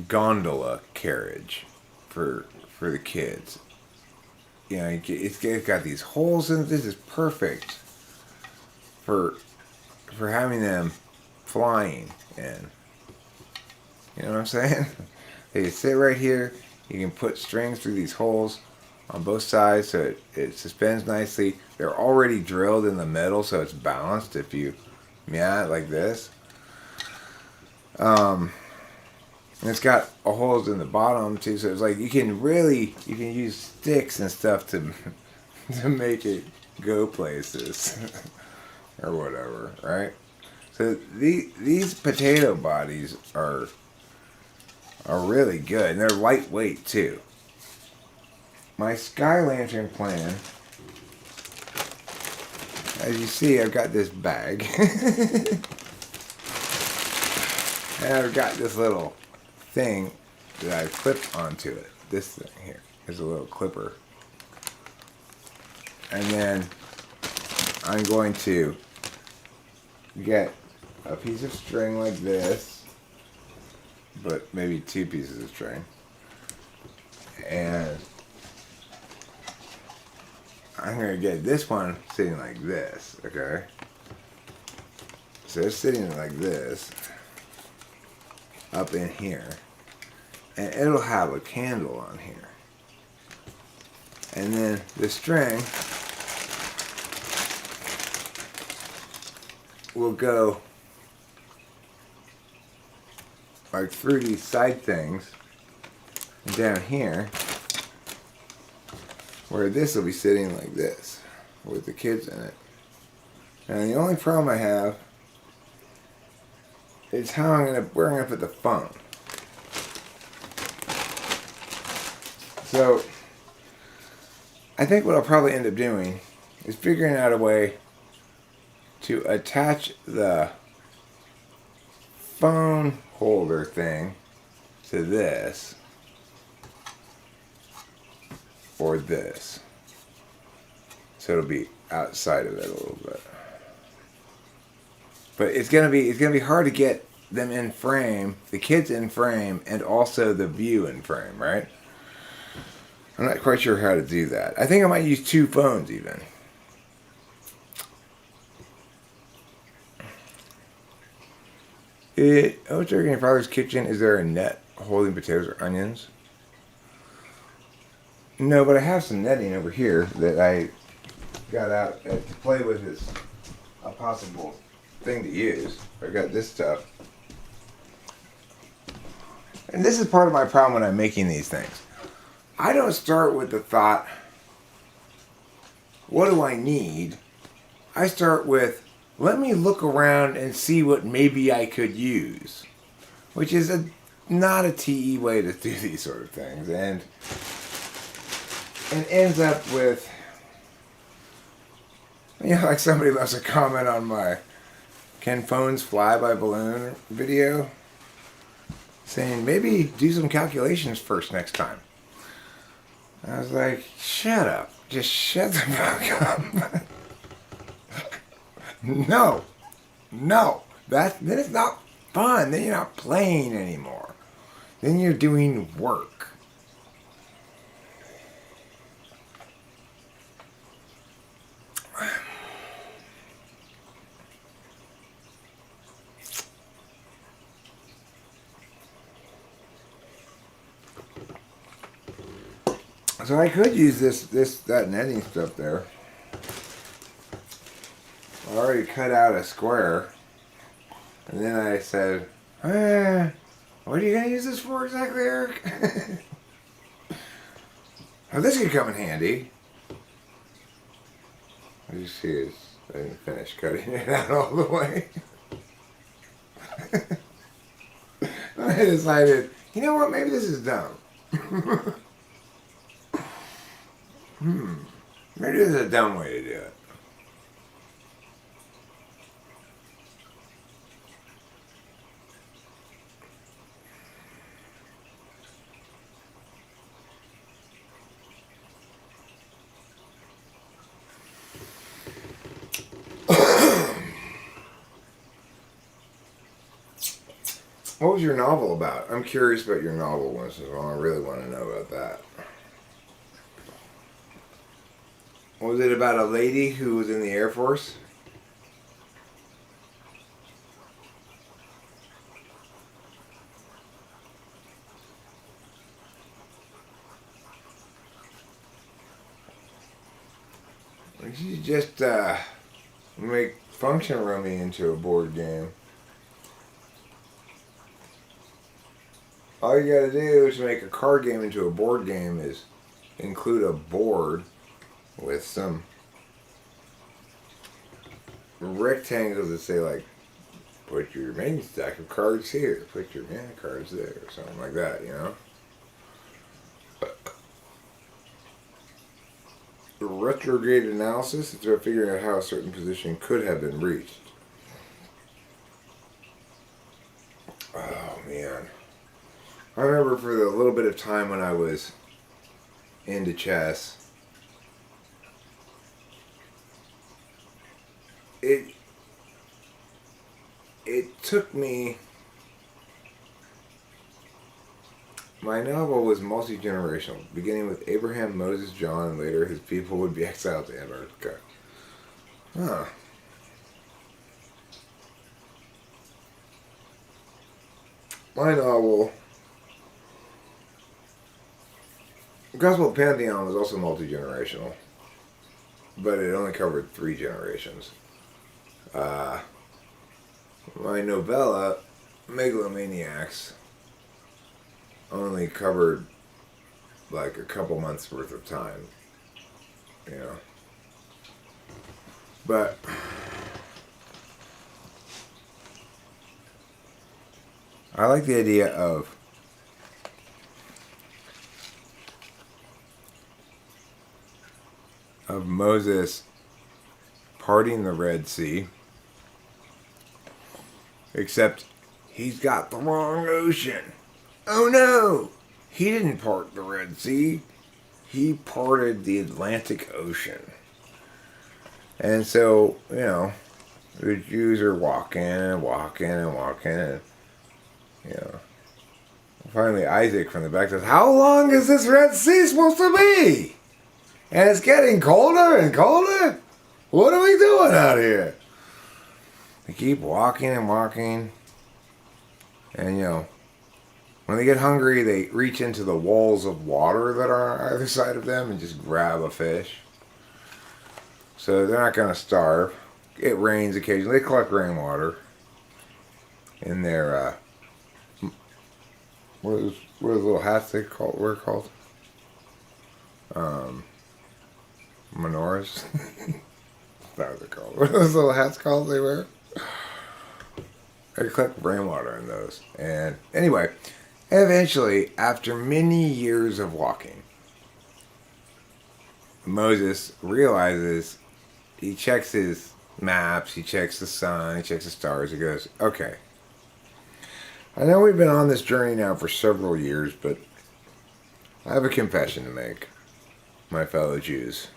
gondola carriage for the kids. You know, it's got these holes in it. This is perfect for having them flying in. You know what I'm saying? They can sit right here. You can put strings through these holes on both sides so it suspends nicely. They're already drilled in the middle so it's balanced if you meow it like this. And it's got holes in the bottom too, so it's like you can use sticks and stuff to make it go places or whatever, right? So these potato bodies are really good, and they're lightweight too. My sky lantern plan, as you see, I've got this bag, and I've got this little thing that I clip onto it. This thing here is a little clipper, and then I'm going to get a piece of string like this, but maybe 2 pieces of string, and I'm going to get this one sitting like this, okay? So it's sitting like this up in here, and it'll have a candle on here, and then the string will go like through these side things and down here, where this will be sitting like this with the kids in it. And the only problem I have is where I'm gonna put the phone. So I think what I'll probably end up doing is figuring out a way to attach the phone holder thing to this or this, so it'll be outside of it a little bit. But it's gonna be hard to get them in frame, the kids in frame, and also the view in frame, right? I'm not quite sure how to do that. I think I might use 2 phones even. I was in your father's kitchen. Is there a net holding potatoes or onions? No, but I have some netting over here that I got out to play with as a possible thing to use. I got this stuff. And this is part of my problem when I'm making these things. I don't start with the thought, what do I need? I start with, let me look around and see what maybe I could use. Which is not a TE way to do these sort of things. And ends up with, you know, like somebody left a comment on my Can Phones Fly by Balloon video. saying, maybe do some calculations first next time. I was like, shut up. Just shut the fuck up. No. Then it's not fun. Then you're not playing anymore. Then you're doing work. So I could use that netting stuff there. I already cut out a square. And then I said, what are you going to use this for exactly, Eric? Oh, this could come in handy. As you see, I didn't finish cutting it out all the way. I decided, you know what, maybe this is dumb. Maybe this is a dumb way to do it. What was your novel about? I'm curious about your novel, once in a while. I really want to know about that. Was it about a lady who was in the Air Force? You just make function rooming into a board game. All you gotta do is make a card game into a board game is include a board with some rectangles that say, like, put your main stack of cards here, put your mana cards there, or something like that, you know? Retrograde analysis is about figuring out how a certain position could have been reached. Oh, man. I remember for the little bit of time when I was into chess, it took me. My novel was multi-generational, beginning with Abraham, Moses, John, and later his people would be exiled to Antarctica. Huh. My novel, Gospel Pantheon, was also multi-generational, but it only covered 3 generations. My novella, Megalomaniacs, only covered like a couple months worth of time, you know. But I like the idea of Moses parting the Red Sea, except he's got the wrong ocean. Oh no! He didn't part the Red Sea. He parted the Atlantic Ocean. And so, you know, the Jews are walking and walking and walking, and, you know, finally Isaac from the back says, how long is this Red Sea supposed to be? And it's getting colder and colder? What are we doing out here? They keep walking and walking, and, you know, when they get hungry, they reach into the walls of water that are on either side of them and just grab a fish. So they're not going to starve. It rains occasionally. They collect rainwater in their, what are those little hats they were called? Menorahs? That's what they're called. What are those little hats called they wear? They collect rainwater in those. And anyway, eventually, after many years of walking, Moses realizes, he checks his maps, he checks the sun, he checks the stars, he goes, okay, I know we've been on this journey now for several years, but I have a confession to make, my fellow Jews.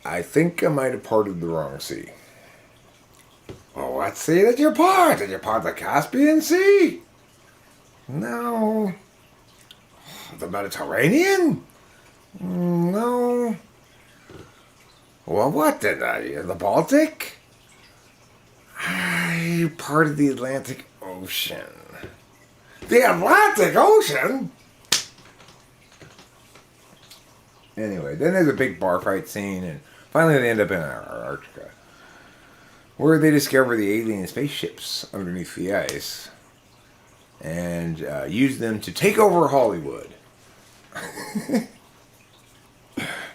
I think I might have parted the wrong sea. Oh, what sea did you part? Did you part the Caspian Sea? No. The Mediterranean? No. Well, what did I? The Baltic? You parted the Atlantic Ocean. The Atlantic Ocean? Anyway, then there's a big bar fight scene, and finally they end up in Antarctica, where they discover the alien spaceships underneath the ice and use them to take over Hollywood.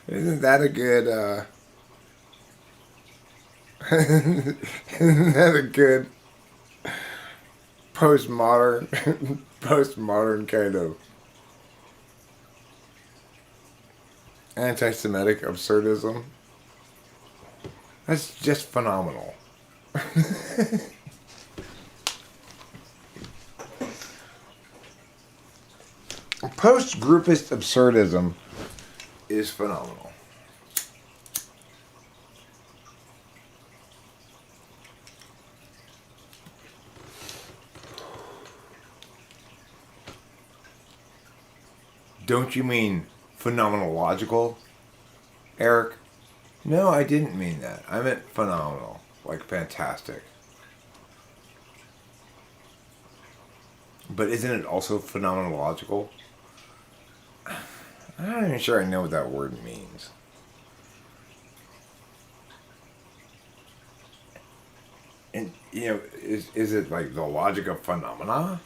Isn't that a good, isn't that a good postmodern kind of anti-Semitic absurdism? That's just phenomenal. Post-groupist absurdism is phenomenal. Don't you mean phenomenological, Eric? No, I didn't mean that. I meant phenomenal, like fantastic. But isn't it also phenomenological? I'm not even sure I know what that word means. And, is it like the logic of phenomena?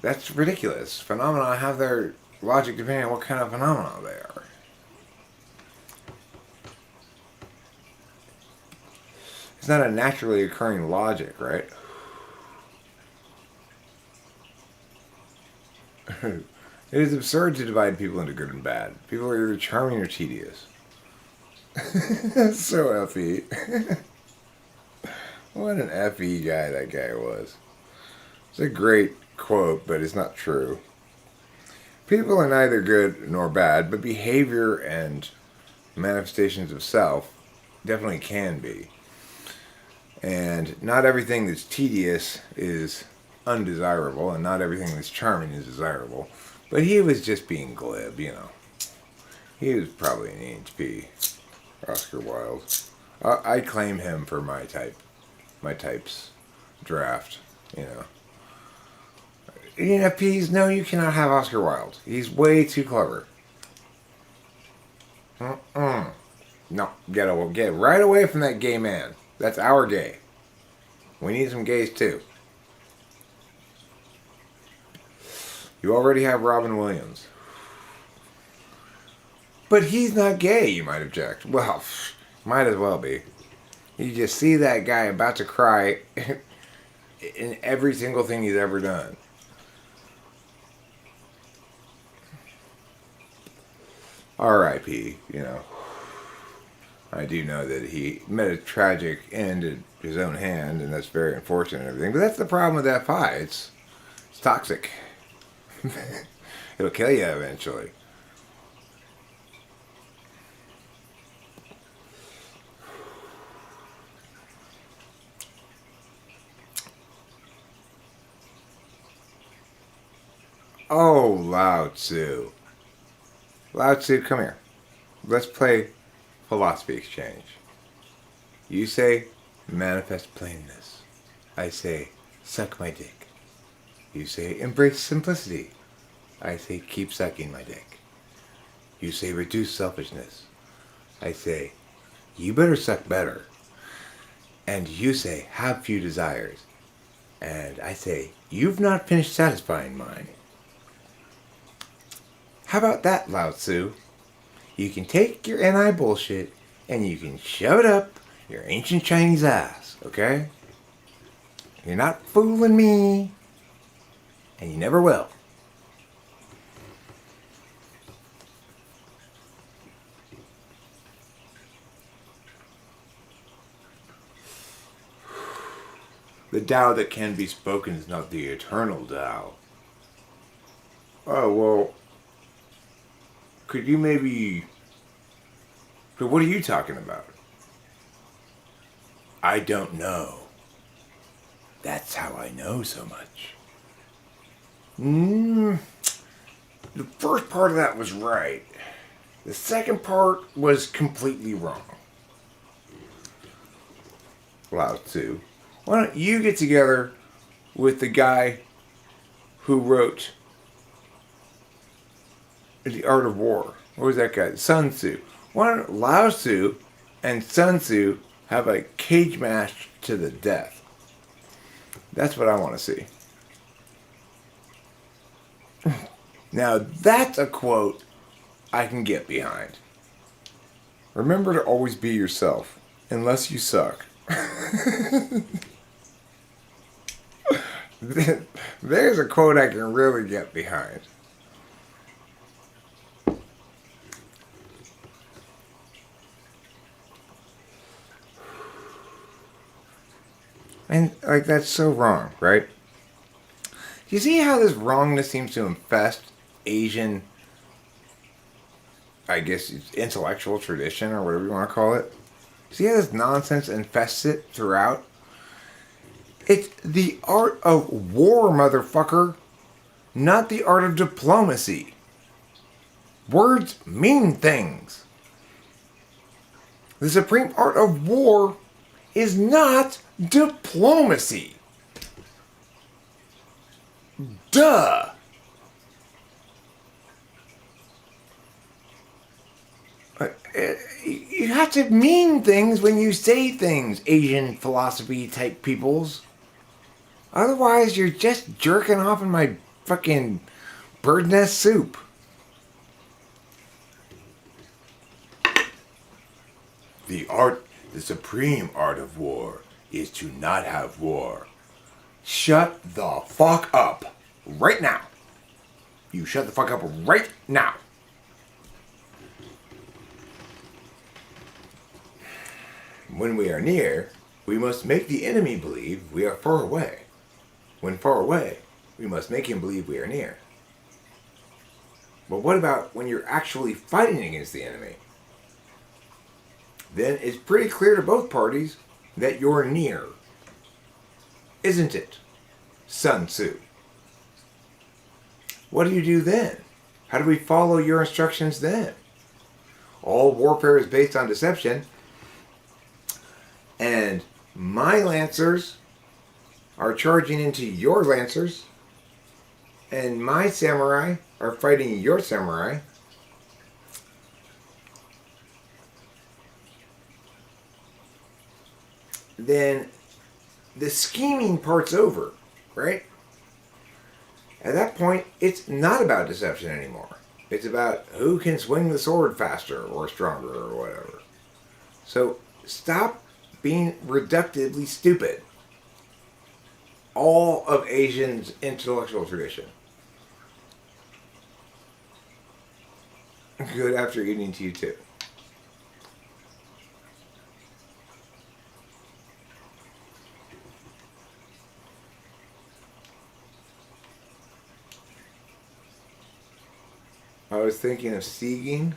That's ridiculous. Phenomena have their logic depending on what kind of phenomena they are. It's not a naturally occurring logic, right? It is absurd to divide people into good and bad. People are either charming or tedious. So FE. What an FE guy that guy was. It's a great quote, but it's not true. People are neither good nor bad, but behavior and manifestations of self definitely can be. And not everything that's tedious is undesirable, and not everything that's charming is desirable. But he was just being glib, He was probably an EHP, Oscar Wilde. I claim him for my type's draft, ENFPs, no, you cannot have Oscar Wilde. He's way too clever. No, get right away from that gay man. That's our gay. We need some gays too. You already have Robin Williams. But he's not gay, you might object. Well, might as well be. You just see that guy about to cry in every single thing he's ever done. R.I.P., I do know that he met a tragic end at his own hand, and that's very unfortunate and everything. But that's the problem with FI. It's toxic. It'll kill you eventually. Oh, Lao Tzu. Lao Tzu, come here. Let's play philosophy exchange. You say, manifest plainness. I say, suck my dick. You say, embrace simplicity. I say, keep sucking my dick. You say, reduce selfishness. I say, you better suck better. And you say, have few desires. And I say, you've not finished satisfying mine. How about that, Lao Tzu? You can take your NI bullshit and you can shove it up your ancient Chinese ass, okay? You're not fooling me, and you never will. The Tao that can be spoken is not the eternal Tao. Oh, well, could you maybe... So what are you talking about? I don't know. That's how I know so much. The first part of that was right. The second part was completely wrong. Lao Tzu. Why don't you get together with the guy who wrote The Art of War? What was that guy? Sun Tzu. Why don't Lao Tzu and Sun Tzu have a cage match to the death? That's what I want to see. Now that's a quote I can get behind. Remember to always be yourself, unless you suck. There's a quote I can really get behind. And, like, that's so wrong, right? Do you see how this wrongness seems to infest Asian, I guess, intellectual tradition, or whatever you want to call it? See how this nonsense infests it throughout? It's the art of war, motherfucker, not the art of diplomacy. Words mean things. The supreme art of war is not diplomacy. Duh. You have to mean things when you say things, Asian philosophy type peoples. Otherwise, you're just jerking off in my fucking bird nest soup. The supreme art of war is to not have war. Shut the fuck up right now. You shut the fuck up right now. When we are near, we must make the enemy believe we are far away. When far away, we must make him believe we are near. But what about when you're actually fighting against the enemy? Then it's pretty clear to both parties that you're near. Isn't it? Sun Tzu. What do you do then? How do we follow your instructions then? All warfare is based on deception, and my lancers are charging into your lancers, and my samurai are fighting your samurai. Then the scheming part's over, right? At that point, it's not about deception anymore. It's about who can swing the sword faster or stronger or whatever. So stop being reductively stupid. All of Asian's intellectual tradition. Good after eating to you too. I was thinking of sieging.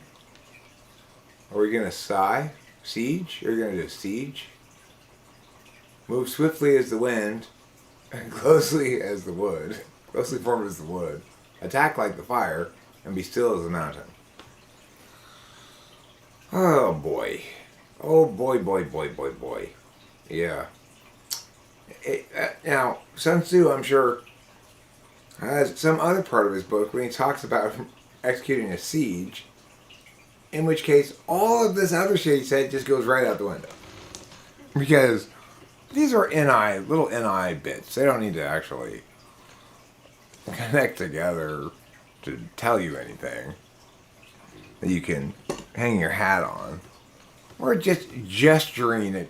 Are we going to sigh? Siege? Are we going to do siege? Move swiftly as the wind, and closely as the wood. Closely formed as the wood. Attack like the fire, and be still as the mountain. Oh boy. Oh boy, boy, boy, boy, boy. Yeah. Now, Sun Tzu, I'm sure, has some other part of his book when he talks about executing a siege, in which case all of this other shit he said just goes right out the window. Because these are little NI bits. They don't need to actually connect together to tell you anything that you can hang your hat on. Or just gesturing at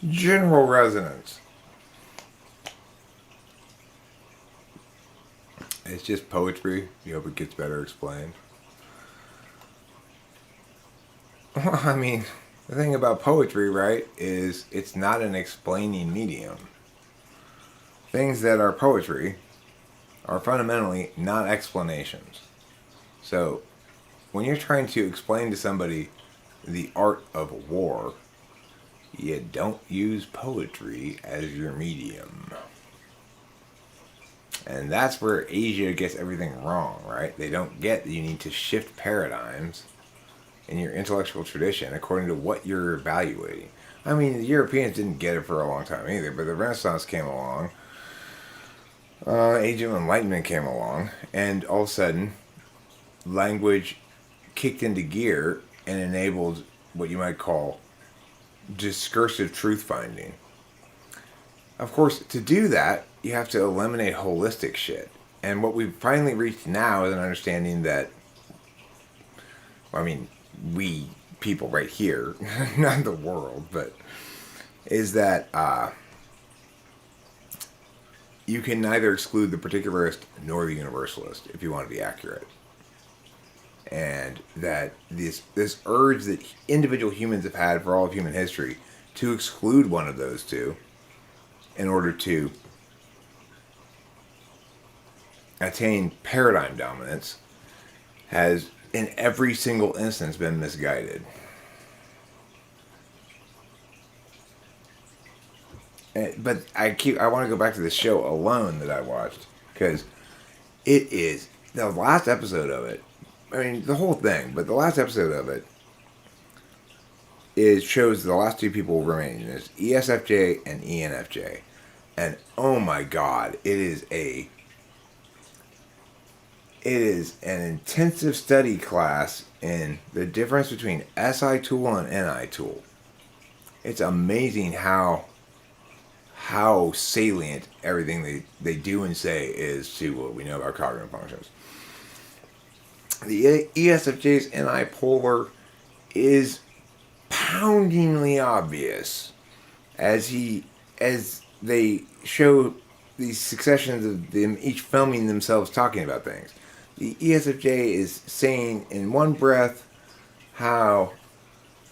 general resonance. It's just poetry. You hope it gets better explained. I mean, the thing about poetry, right, is it's not an explaining medium. things that are poetry are fundamentally not explanations. So, when you're trying to explain to somebody the art of war, you don't use poetry as your medium. And that's where Asia gets everything wrong, right? They don't get that you need to shift paradigms in your intellectual tradition according to what you're evaluating. I mean, the Europeans didn't get it for a long time either, but the Renaissance came along, Age of Enlightenment came along, and all of a sudden, language kicked into gear and enabled what you might call discursive truth finding. Of course, to do that, you have to eliminate holistic shit. And what we've finally reached now is an understanding that, I mean, we people right here, not the world, but is that you can neither exclude the particularist nor the universalist if you want to be accurate. And that this urge that individual humans have had for all of human history to exclude one of those two in order to attain paradigm dominance has in every single instance been misguided. But I want to go back to the show Alone that I watched, because it is the last episode of it. I mean, the whole thing, but the last episode of it shows the last two people remaining. There's ESFJ and ENFJ. And oh my god, it is an intensive study class in the difference between SI tool and NI tool. It's amazing how salient everything they do and say is to what we know about cognitive functions. The ESFJ's NI polar is poundingly obvious as they show these successions of them each filming themselves talking about things. The ESFJ is saying in one breath how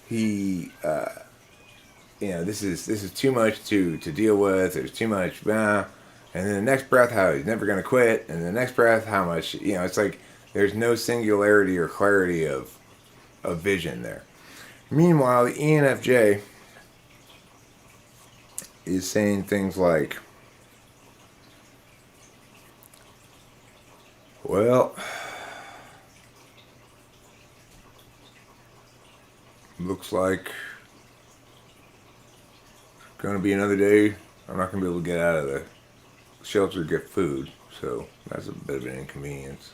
he, this is too much to deal with. There's too much, and then the next breath how he's never going to quit, and the next breath how much, it's like there's no singularity or clarity of vision there. Meanwhile, the ENFJ is saying things like, well, looks like it's going to be another day. I'm not going to be able to get out of the shelter to get food, so that's a bit of an inconvenience.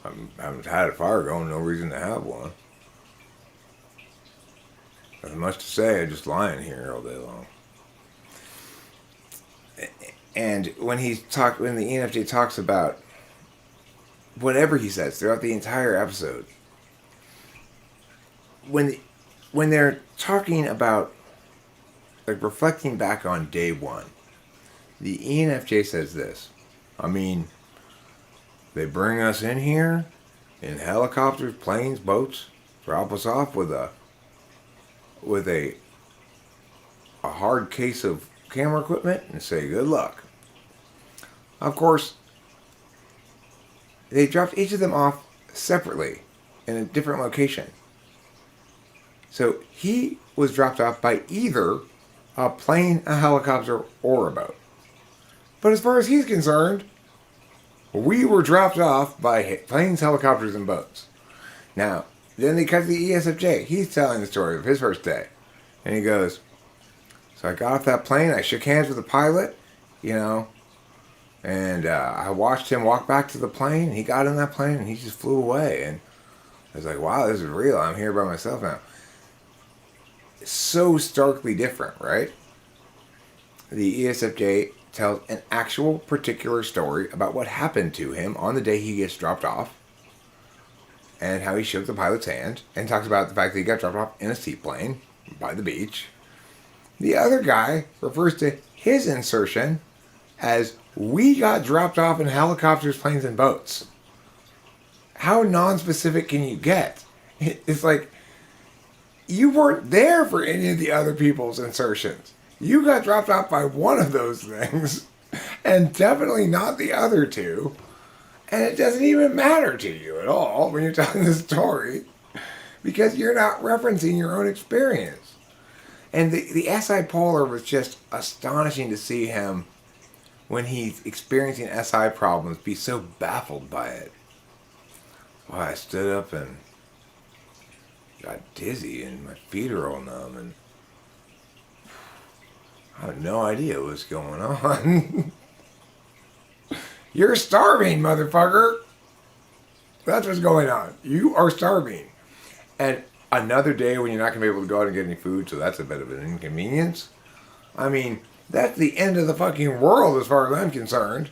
I haven't had a fire going, no reason to have one. Nothing much to say, I'm just lying here all day long. And when the ENFJ talks about whatever he says throughout the entire episode, when they're talking about like reflecting back on day one, the ENFJ says this. I mean, they bring us in here in helicopters, planes, boats, drop us off with a hard case of camera equipment and say good luck. Of course, they dropped each of them off separately in a different location. So he was dropped off by either a plane, a helicopter, or a boat. But as far as he's concerned, we were dropped off by planes, helicopters, and boats. Now, then they cut to the ESFJ. He's telling the story of his first day. And he goes, so I got off that plane, I shook hands with the pilot, and I watched him walk back to the plane. He got in that plane and he just flew away. And I was like, wow, this is real. I'm here by myself now. It's so starkly different, right? The ESFJ tells an actual particular story about what happened to him on the day he gets dropped off and how he shook the pilot's hand and talks about the fact that he got dropped off in a seaplane by the beach. The other guy refers to his insertion as we got dropped off in helicopters, planes, and boats. How non-specific can you get? It's like you weren't there for any of the other people's insertions. You got dropped off by one of those things. and definitely not the other two. And it doesn't even matter to you at all when you're telling the story because you're not referencing your own experience. And the SI polar was just astonishing to see him when he's experiencing SI problems be so baffled by it. Well, I stood up and got dizzy and my feet are all numb and I have no idea what's going on. You're starving, motherfucker. That's what's going on. You are starving. And another day when you're not going to be able to go out and get any food, so that's a bit of an inconvenience. I mean, that's the end of the fucking world as far as I'm concerned.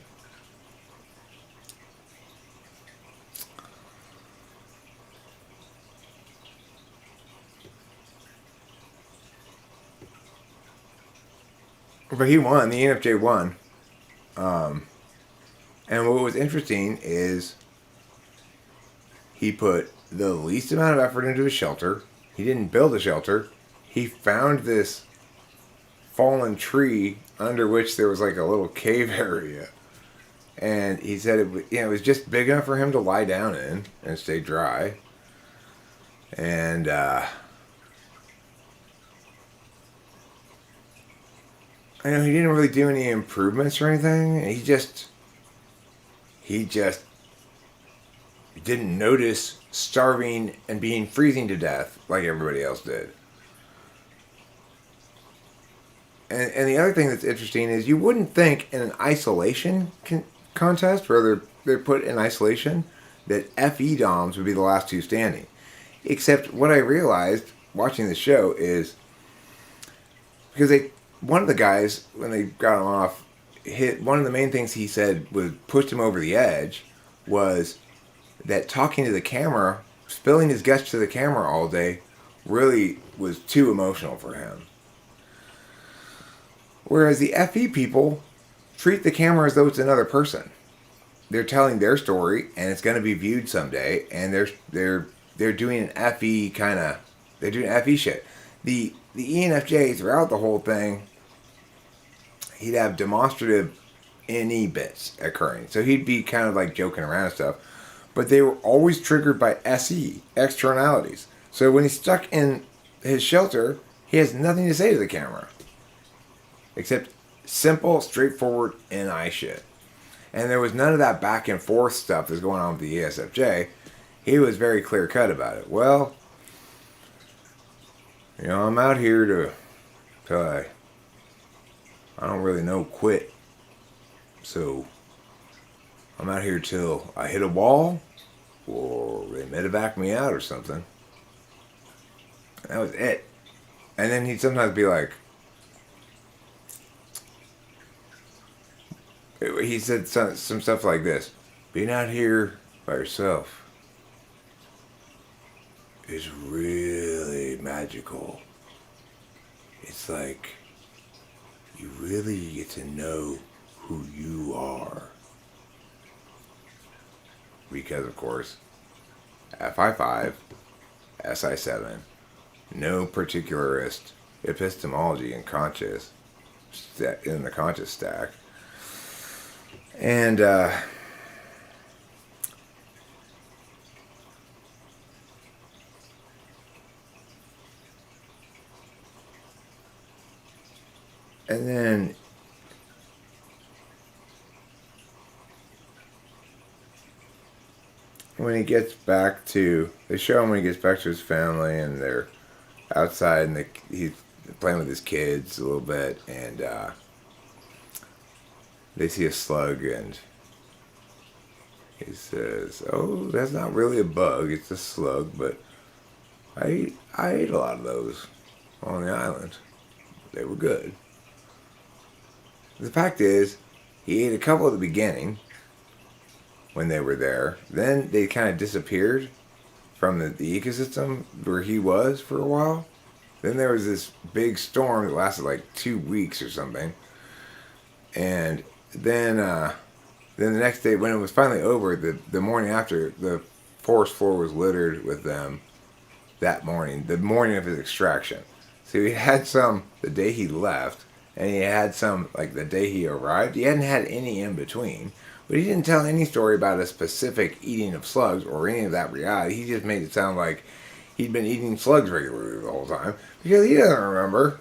But he won. The ENFJ won. And what was interesting is he put the least amount of effort into a shelter. He didn't build a shelter. He found this fallen tree under which there was like a little cave area. And he said it was just big enough for him to lie down in and stay dry. And I know he didn't really do any improvements or anything. He just didn't notice starving and being freezing to death like everybody else did. And the other thing that's interesting is you wouldn't think in an isolation contest where they're put in isolation that FE DOMs would be the last two standing. Except what I realized watching the show is because one of the guys, when they got him off, one of the main things he said pushed him over the edge was that talking to the camera, spilling his guts to the camera all day, really was too emotional for him. Whereas the FE people treat the camera as though it's another person. They're telling their story, and it's going to be viewed someday, and they're doing an FE they're doing FE shit. The ENFJ throughout the whole thing, he'd have demonstrative NE bits occurring. So he'd be kind of like joking around and stuff. But they were always triggered by SE, externalities. So when he's stuck in his shelter, he has nothing to say to the camera. Except simple, straightforward NI shit. And there was none of that back and forth stuff that's going on with the ESFJ. He was very clear cut about it. Well, I'm out here till I don't really know quit. So I'm out here till I hit a wall or they medevac me out or something. That was it. And then he'd sometimes be like, he said some stuff like this: being out here by yourself is really magical. It's like you really get to know who you are. Because, of course, FI5, SI7, no particularist epistemology in the conscious stack. And then when he gets back to, they show him when he gets back to his family and they're outside and he's playing with his kids a little bit, and they see a slug and he says, "Oh, that's not really a bug, it's a slug, but I ate a lot of those on the island. They were good." The fact is, he ate a couple at the beginning when they were there. Then they kind of disappeared from the ecosystem where he was for a while. Then there was this big storm that lasted like 2 weeks or something. And then the next day, when it was finally over, the morning after, the forest floor was littered with them that morning, the morning of his extraction. So he had some the day he left, and he had some, like the day he arrived, he hadn't had any in between. But he didn't tell any story about a specific eating of slugs or any of that reality. He just made it sound like he'd been eating slugs regularly the whole time because he doesn't remember.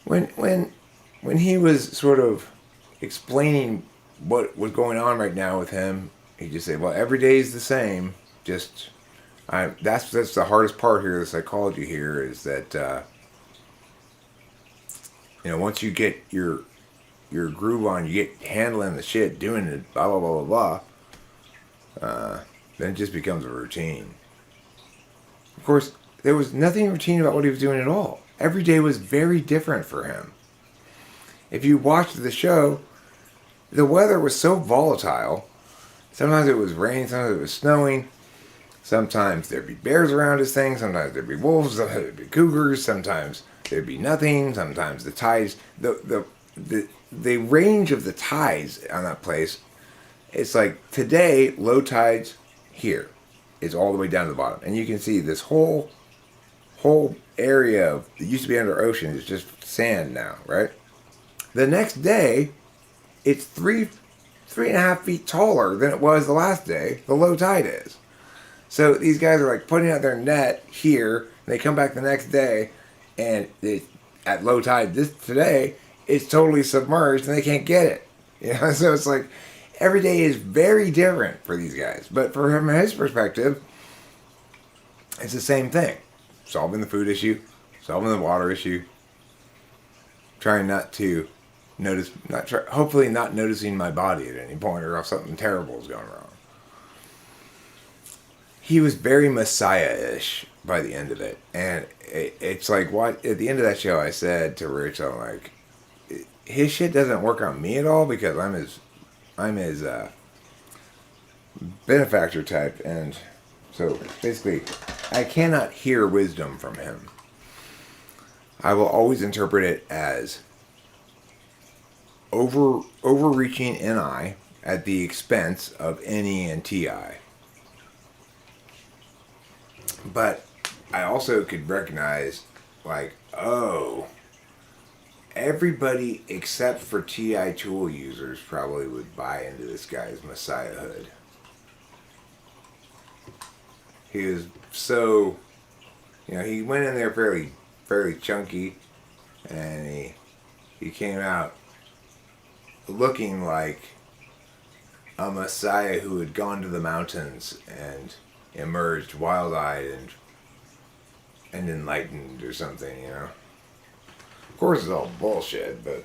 When he was sort of explaining what was going on right now with him, he just said, "Well, every day is the same. Just, that's the hardest part here. The psychology here is that once you get your groove on, you get handling the shit, doing it, blah blah blah blah blah. Then it just becomes a routine. Of course, there was nothing routine about what he was doing at all. Every day was very different for him. If you watched the show, the weather was so volatile. Sometimes it was raining, sometimes it was snowing. Sometimes there'd be bears around his thing, sometimes there'd be wolves, sometimes there'd be cougars, sometimes there'd be nothing, sometimes the tides, the range of the tides on that place, it's like today, low tides here. It's all the way down to the bottom. And you can see this whole area that used to be under ocean is just sand now, right? The next day, it's 3.5 feet taller than it was the last day. The low tide is. So these guys are like putting out their net here. And they come back the next day, and at low tide today, it's totally submerged, and they can't get it. So it's like every day is very different for these guys. But from his perspective, it's the same thing: solving the food issue, solving the water issue, trying not to notice, hopefully not noticing my body at any point or if something terrible is going wrong. He was very Messiah-ish by the end of it. And it's like, what at the end of that show I said to Rich, I'm like, his shit doesn't work on me at all because I'm his benefactor type, and so basically I cannot hear wisdom from him. I will always interpret it as overreaching NI at the expense of NE and TI. But I also could recognize, like, oh, everybody except for TI tool users probably would buy into this guy's messiahhood. He was so, he went in there fairly chunky, and he came out looking like a messiah who had gone to the mountains and emerged wild-eyed and enlightened or something, Of course, it's all bullshit, but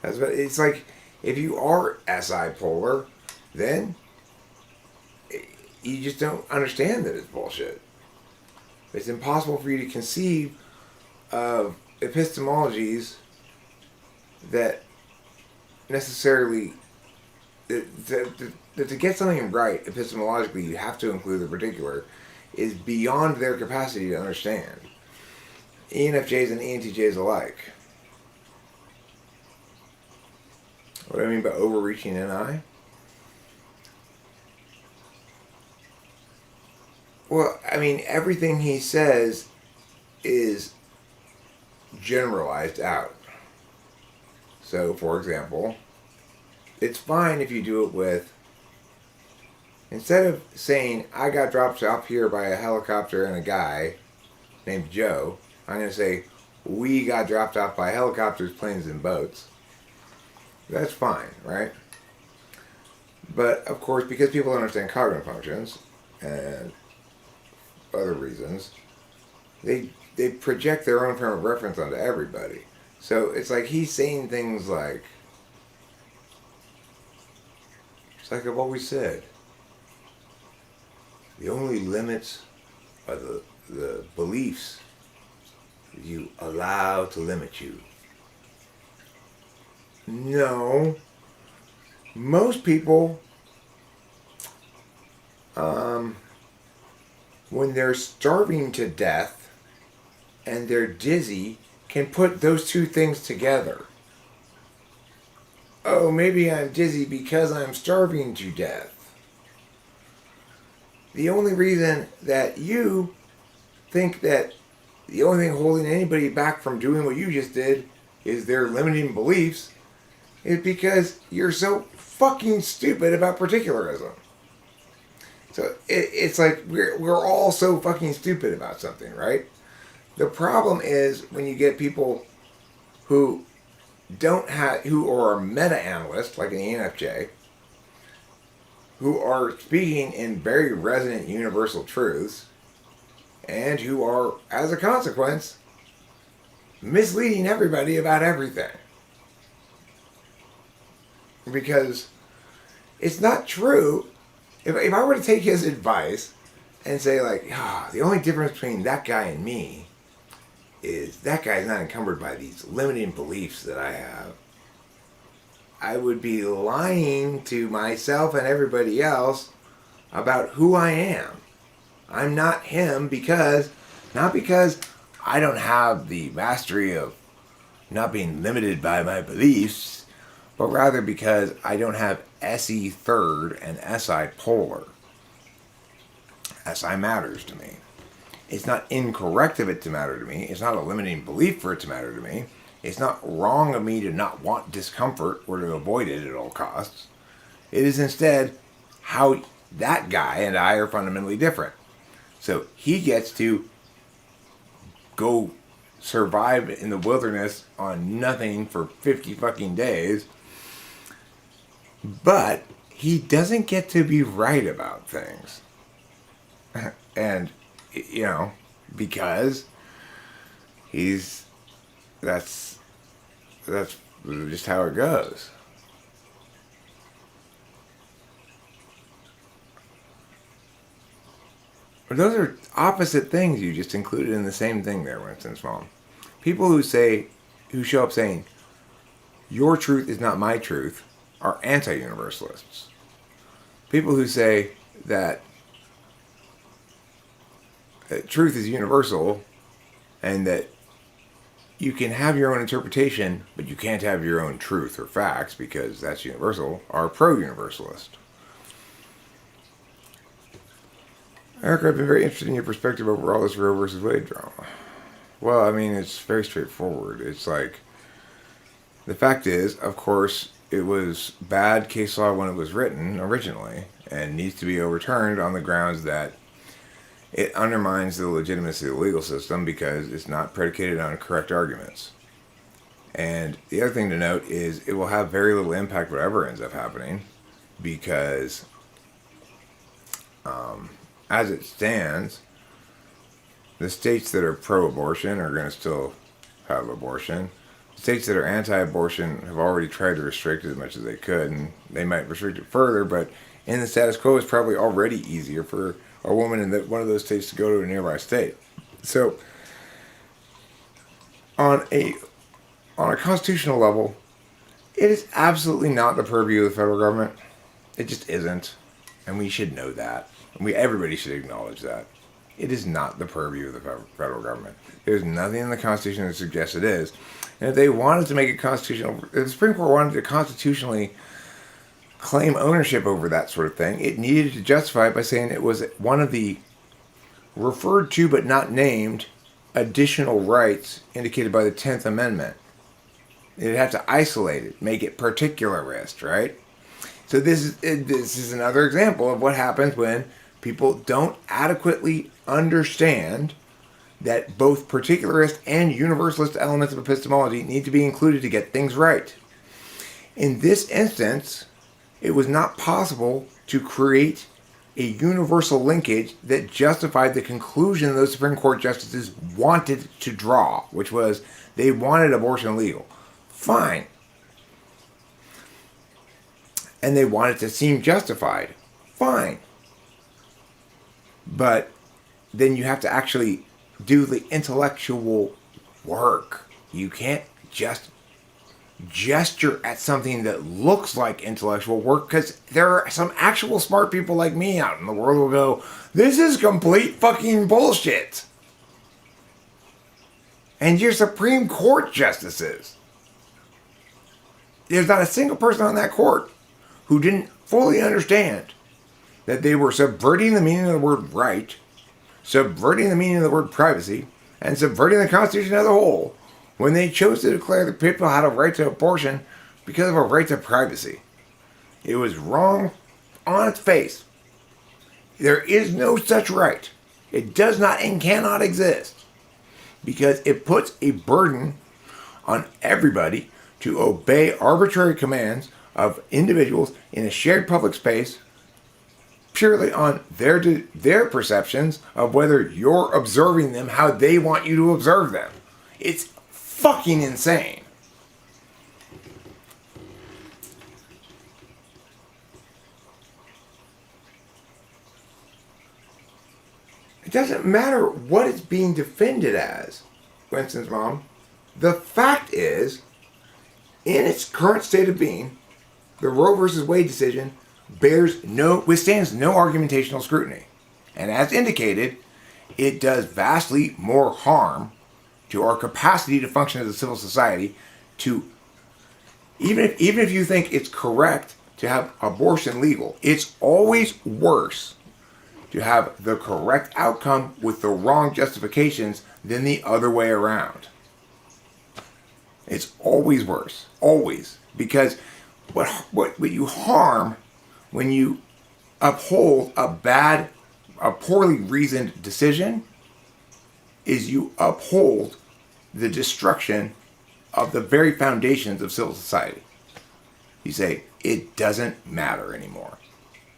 it's like if you are SI polar, then you just don't understand that it's bullshit. It's impossible for you to conceive of epistemologies that necessarily that to get something right epistemologically, you have to include the particular, is beyond their capacity to understand. ENFJs and ENTJs alike. What do I mean by overreaching NI? Well, I mean, everything he says is generalized out. So, for example, it's fine if you do it with, instead of saying, I got dropped off here by a helicopter and a guy named Joe, I'm going to say, we got dropped off by helicopters, planes, and boats. That's fine, right? But, of course, because people don't understand cognitive functions and other reasons, they project their own frame of reference onto everybody. So it's like he's saying things like, it's like I've always said, the only limits are the beliefs you allow to limit you. No. Most people, when they're starving to death and they're dizzy, can put those two things together. Oh, maybe I'm dizzy because I'm starving to death. The only reason that you think that the only thing holding anybody back from doing what you just did is their limiting beliefs, is because you're so fucking stupid about particularism. So it's like we're all so fucking stupid about something, right? The problem is when you get people who who are meta analysts like an ENFJ, who are speaking in very resonant universal truths, and who are, as a consequence, misleading everybody about everything. Because it's not true. If I were to take his advice and say, like, the only difference between that guy and me is that guy's not encumbered by these limiting beliefs that I have, I would be lying to myself and everybody else about who I am. I'm not him not because I don't have the mastery of not being limited by my beliefs, but rather because I don't have SE third and SI polar. SI matters to me. It's not incorrect of it to matter to me. It's not a limiting belief for it to matter to me. It's not wrong of me to not want discomfort or to avoid it at all costs. It is instead how that guy and I are fundamentally different. So he gets to go survive in the wilderness on nothing for 50 fucking days, but he doesn't get to be right about things. And, because that's just how it goes. But those are opposite things you just included in the same thing there, Winston Small. People who show up saying, your truth is not my truth, are anti-universalists. People who say that truth is universal and that you can have your own interpretation, but you can't have your own truth or facts because that's universal, are pro-universalist. Eric, I've been very interested in your perspective over all this Roe versus Wade drama. Well, I mean, it's very straightforward. It's like, the fact is, of course, it was bad case law when it was written originally and needs to be overturned on the grounds that it undermines the legitimacy of the legal system because it's not predicated on correct arguments. And the other thing to note is it will have very little impact whatever ends up happening because as it stands, the states that are pro-abortion are going to still have abortion. States that are anti-abortion have already tried to restrict it as much as they could, and they might restrict it further, but in the status quo, it's probably already easier for a woman in one of those states to go to a nearby state. So, on a constitutional level, it is absolutely not the purview of the federal government. It just isn't, and we should know that. Everybody should acknowledge that. It is not the purview of the federal government. There's nothing in the Constitution that suggests it is. And if they wanted to make it constitutional, if the Supreme Court wanted to constitutionally claim ownership over that sort of thing, it needed to justify it by saying it was one of the referred to but not named additional rights indicated by the 10th Amendment. It'd have to isolate it, make it particularist, right? So this is another example of what happens when people don't adequately understand that both particularist and universalist elements of epistemology need to be included to get things right. In this instance, it was not possible to create a universal linkage that justified the conclusion those Supreme Court justices wanted to draw, which was they wanted abortion legal. Fine. And they wanted to seem justified. Fine. But then you have to actually do the intellectual work. You can't just gesture at something that looks like intellectual work, because there are some actual smart people like me out in the world who will go, this is complete fucking bullshit. And your Supreme Court justices, there's not a single person on that court who didn't fully understand that they were subverting the meaning of the word right, subverting the meaning of the word privacy, and subverting the Constitution as a whole when they chose to declare that people had a right to abortion because of a right to privacy. It was wrong on its face. There is no such right. It does not and cannot exist because it puts a burden on everybody to obey arbitrary commands of individuals in a shared public space purely on their perceptions of whether you're observing them how they want you to observe them. It's fucking insane. It doesn't matter what it's being defended as, Winston's mom. The fact is, in its current state of being, the Roe versus Wade decision withstands no argumentational scrutiny. And as indicated, it does vastly more harm to our capacity to function as a civil society to, even if you think it's correct to have abortion legal, it's always worse to have the correct outcome with the wrong justifications than the other way around. It's always worse. Always. Because what you harm when you uphold a poorly reasoned decision is you uphold the destruction of the very foundations of civil society. You say, it doesn't matter anymore.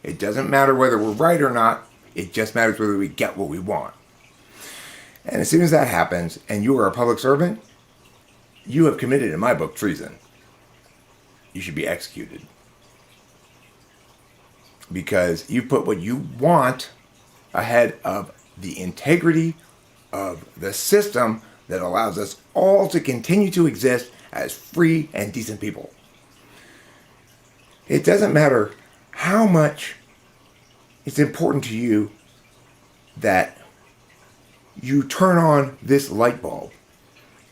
It doesn't matter whether we're right or not. It just matters whether we get what we want. And as soon as that happens, and you are a public servant, you have committed, in my book, treason. You should be executed. Because you put what you want ahead of the integrity of the system that allows us all to continue to exist as free and decent people. It doesn't matter how much it's important to you that you turn on this light bulb.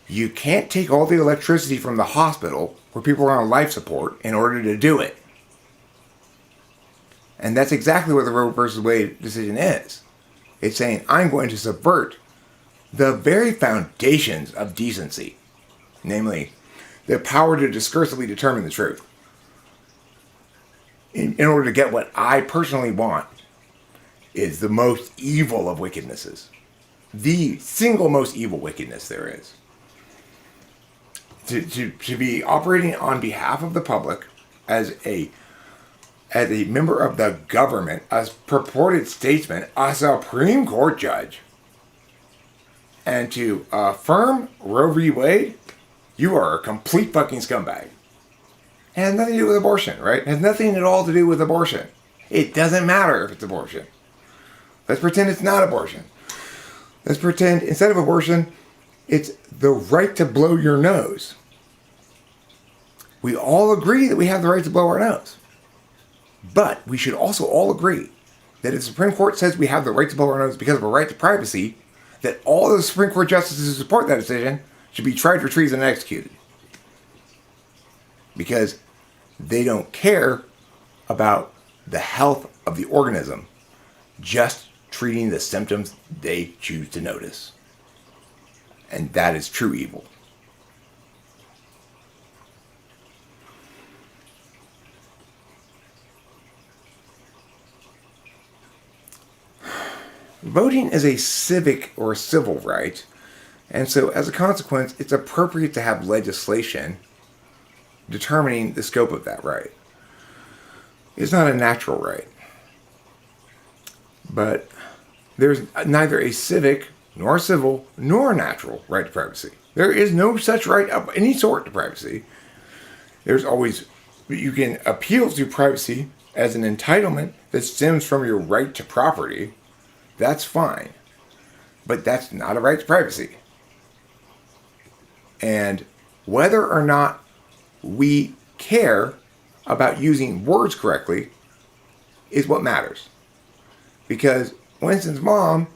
You can't take all the electricity from the hospital where people are on life support in order to do it. And that's exactly what the Roe versus Wade decision is. It's saying, I'm going to subvert the very foundations of decency, namely the power to discursively determine the truth, in order to get what I personally want, is the most evil of wickednesses. The single most evil wickedness there is. To be operating on behalf of the public as a member of the government, a purported statesman, a Supreme Court judge, and to affirm Roe v. Wade, you are a complete fucking scumbag. It has nothing to do with abortion, right? It has nothing at all to do with abortion. It doesn't matter if it's abortion. Let's pretend it's not abortion. Let's pretend instead of abortion, it's the right to blow your nose. We all agree that we have the right to blow our nose. But we should also all agree that if the Supreme Court says we have the right to blow our nose because of a right to privacy, that all of the Supreme Court justices who support that decision should be tried for treason and executed. Because they don't care about the health of the organism, just treating the symptoms they choose to notice. And that is true evil. Voting is a civic or civil right, and so as a consequence, it's appropriate to have legislation determining the scope of that right. It's not a natural right, but there's neither a civic, nor civil, nor natural right to privacy. There is no such right of any sort to privacy. You can appeal to privacy as an entitlement that stems from your right to property. That's fine. But that's not a right to privacy. And whether or not we care about using words correctly is what matters. Because Winston's mom,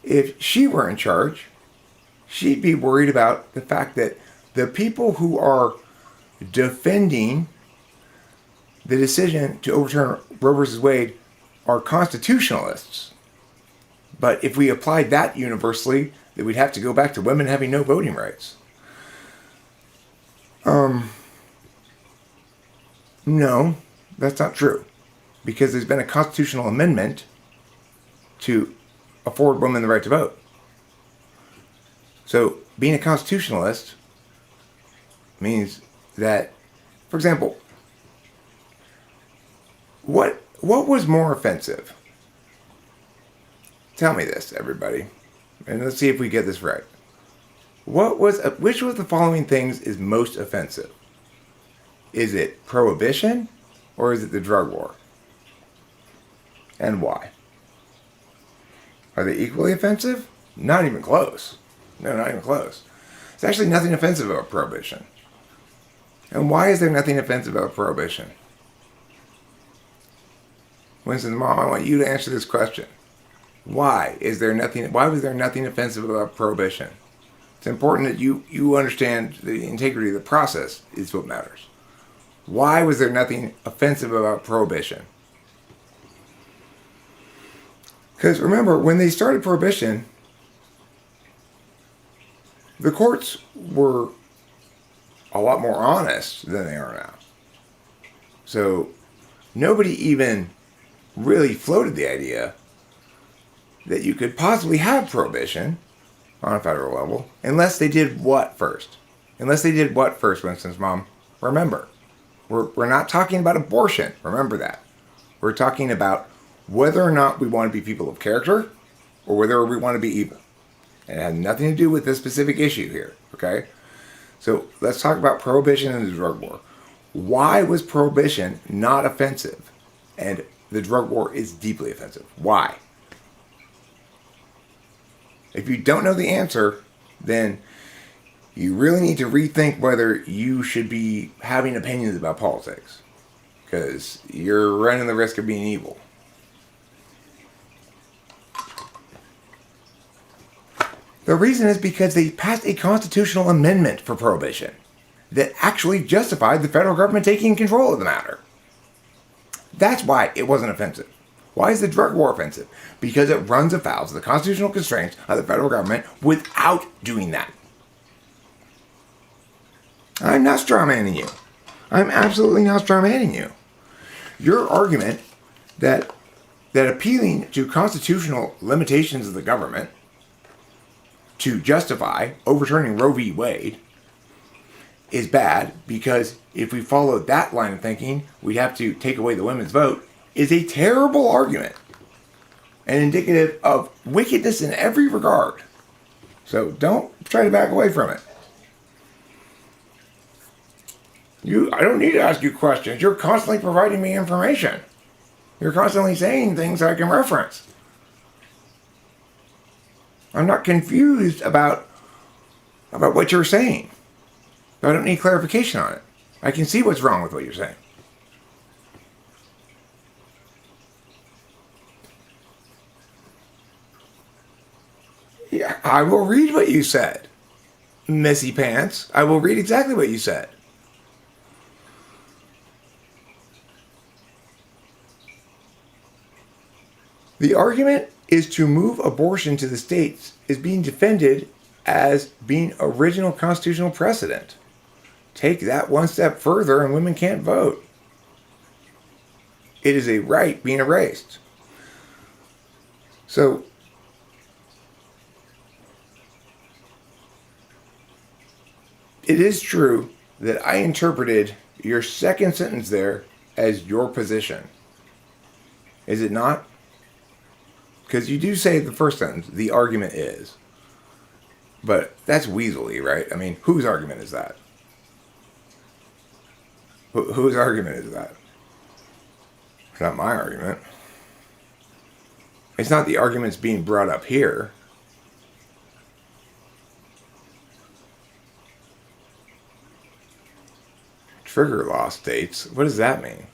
if she were in charge, she'd be worried about the fact that the people who are defending the decision to overturn Roe versus Wade are constitutionalists. But if we applied that universally, then we'd have to go back to women having no voting rights. No, that's not true. Because there's been a constitutional amendment to afford women the right to vote. So being a constitutionalist means that, for example, what was more offensive? Tell me this, everybody, and let's see if we get this right. Which of the following things is most offensive? Is it prohibition or is it the drug war? And why? Are they equally offensive? Not even close. No, not even close. There's actually nothing offensive about prohibition. And why is there nothing offensive about prohibition? Winston's mom, I want you to answer this question. Why was there nothing offensive about prohibition? It's important that you understand the integrity of the process is what matters. Why was there nothing offensive about prohibition? Because remember, when they started prohibition, the courts were a lot more honest than they are now. So nobody even really floated the idea that you could possibly have prohibition on a federal level unless they did what first? Unless they did what first, Winston's mom? Remember, we're not talking about abortion. Remember that. We're talking about whether or not we want to be people of character or whether we want to be evil. And it has nothing to do with this specific issue here, okay? So let's talk about prohibition and the drug war. Why was prohibition not offensive and the drug war is deeply offensive? Why? If you don't know the answer, then you really need to rethink whether you should be having opinions about politics, because you're running the risk of being evil. The reason is because they passed a constitutional amendment for prohibition that actually justified the federal government taking control of the matter. That's why it wasn't offensive. Why is the drug war offensive? Because it runs afoul of the constitutional constraints of the federal government without doing that. I'm not strawmanning you. I'm absolutely not strawmanning you. Your argument that appealing to constitutional limitations of the government to justify overturning Roe v. Wade is bad because if we followed that line of thinking, we'd have to take away the women's vote, is a terrible argument and indicative of wickedness in every regard. So don't try to back away from it. I don't need to ask you questions. You're constantly providing me information. You're constantly saying things I can reference. I'm not confused about what you're saying. I don't need clarification on it. I can see what's wrong with what you're saying. Yeah, I will read what you said, Missy Pants. I will read exactly what you said. The argument is to move abortion to the states is being defended as being original constitutional precedent. Take that one step further and women can't vote. It is a right being erased. So, it is true that I interpreted your second sentence there as your position. Is it not? Because you do say the first sentence, the argument is. But that's weaselly, right? I mean, whose argument is that? Whose argument is that? It's not my argument. It's not the arguments being brought up here. Trigger law states. What does that mean?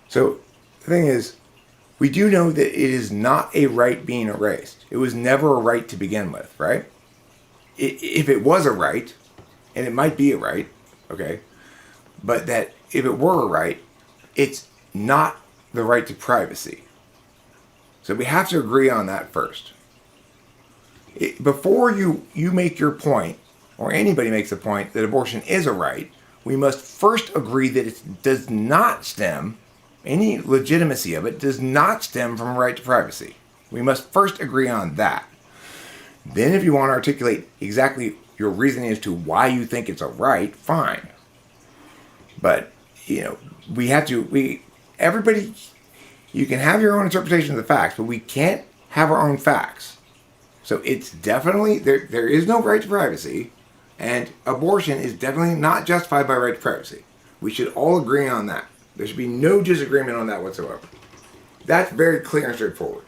So the thing is, we do know that it is not a right being erased. It was never a right to begin with, right? If it was a right, and it might be a right, okay, but that if it were a right, it's not the right to privacy. So we have to agree on that first. Before you make your point, or anybody makes a point that abortion is a right, we must first agree that it does not stem, any legitimacy of it does not stem from a right to privacy. We must first agree on that. Then if you want to articulate exactly your reasoning as to why you think it's a right, fine. But, everybody, you can have your own interpretation of the facts, but we can't have our own facts. So it's definitely, there is no right to privacy, and abortion is definitely not justified by right to privacy. We should all agree on that. There should be no disagreement on that whatsoever. That's very clear and straightforward.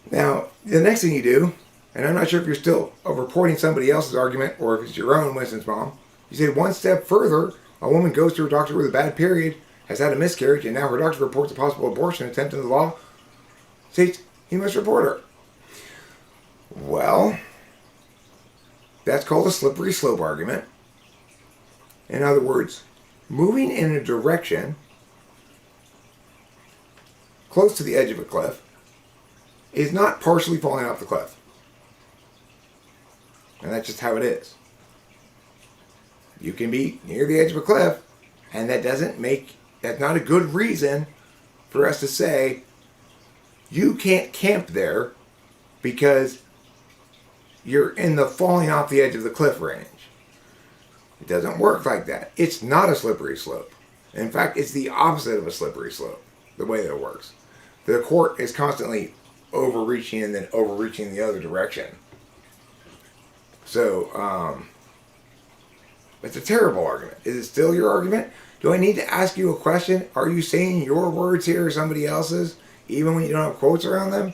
Now, the next thing you do, and I'm not sure if you're still reporting somebody else's argument or if it's your own, Winston's mom, you say one step further, a woman goes to her doctor with a bad period, has had a miscarriage, and now her doctor reports a possible abortion attempt in the law, states he must report her. Well, that's called a slippery slope argument. In other words, moving in a direction close to the edge of a cliff is not partially falling off the cliff. And that's just how it is. You can be near the edge of a cliff, and that's not a good reason for us to say you can't camp there because you're in the falling off the edge of the cliff range. It doesn't work like that. It's not a slippery slope. In fact, it's the opposite of a slippery slope, the way that it works. The court is constantly overreaching and then overreaching the other direction. So, it's a terrible argument. Is it still your argument? Do I need to ask you a question? Are you saying your words here or somebody else's, even when you don't have quotes around them?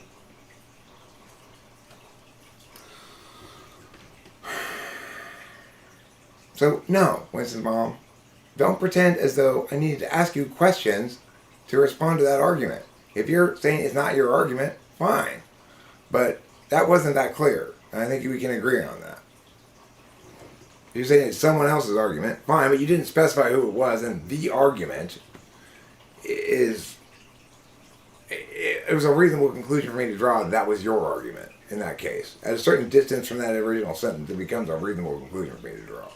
So, no, Winston's mom, don't pretend as though I needed to ask you questions to respond to that argument. If you're saying it's not your argument, fine. But that wasn't that clear. And I think we can agree on that. If you're saying it's someone else's argument, fine, but you didn't specify who it was, and the argument it was a reasonable conclusion for me to draw that was your argument in that case. At a certain distance from that original sentence, it becomes a reasonable conclusion for me to draw.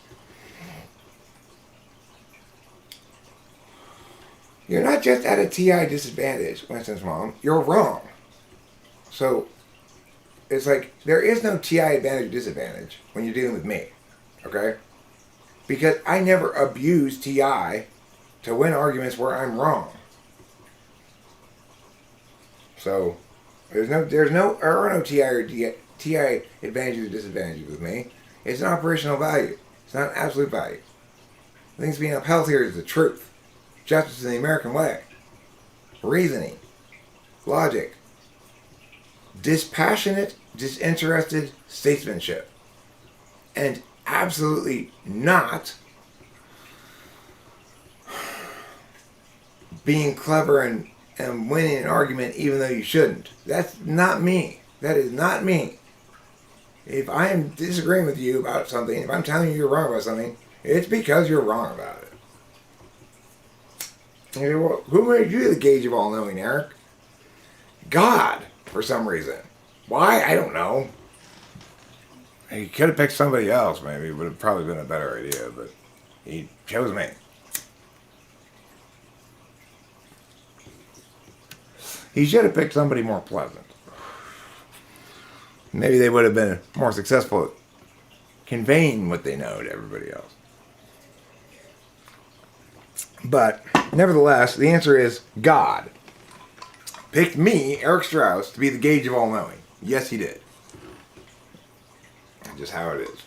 You're not just at a TI disadvantage, Winston's mom. You're wrong. So, it's like, there is no TI advantage or disadvantage when you're dealing with me. Okay? Because I never abuse TI to win arguments where I'm wrong. So, there are no TI or TI advantages or disadvantages with me. It's an operational value. It's not an absolute value. The things being upheld here is the truth. Justice in the American way. Reasoning. Logic. Dispassionate, disinterested statesmanship. And absolutely not being clever and winning an argument even though you shouldn't. That's not me. That is not me. If I am disagreeing with you about something, if I'm telling you you're wrong about something, it's because you're wrong about it. You say, well, who made you the gauge of all knowing, Eric? God, for some reason. Why? I don't know. He could have picked somebody else, maybe. It would have probably been a better idea, but he chose me. He should have picked somebody more pleasant. Maybe they would have been more successful at conveying what they know to everybody else. But, nevertheless, the answer is God picked me, Eric Strauss, to be the gauge of all knowing. Yes, he did. That's just how it is.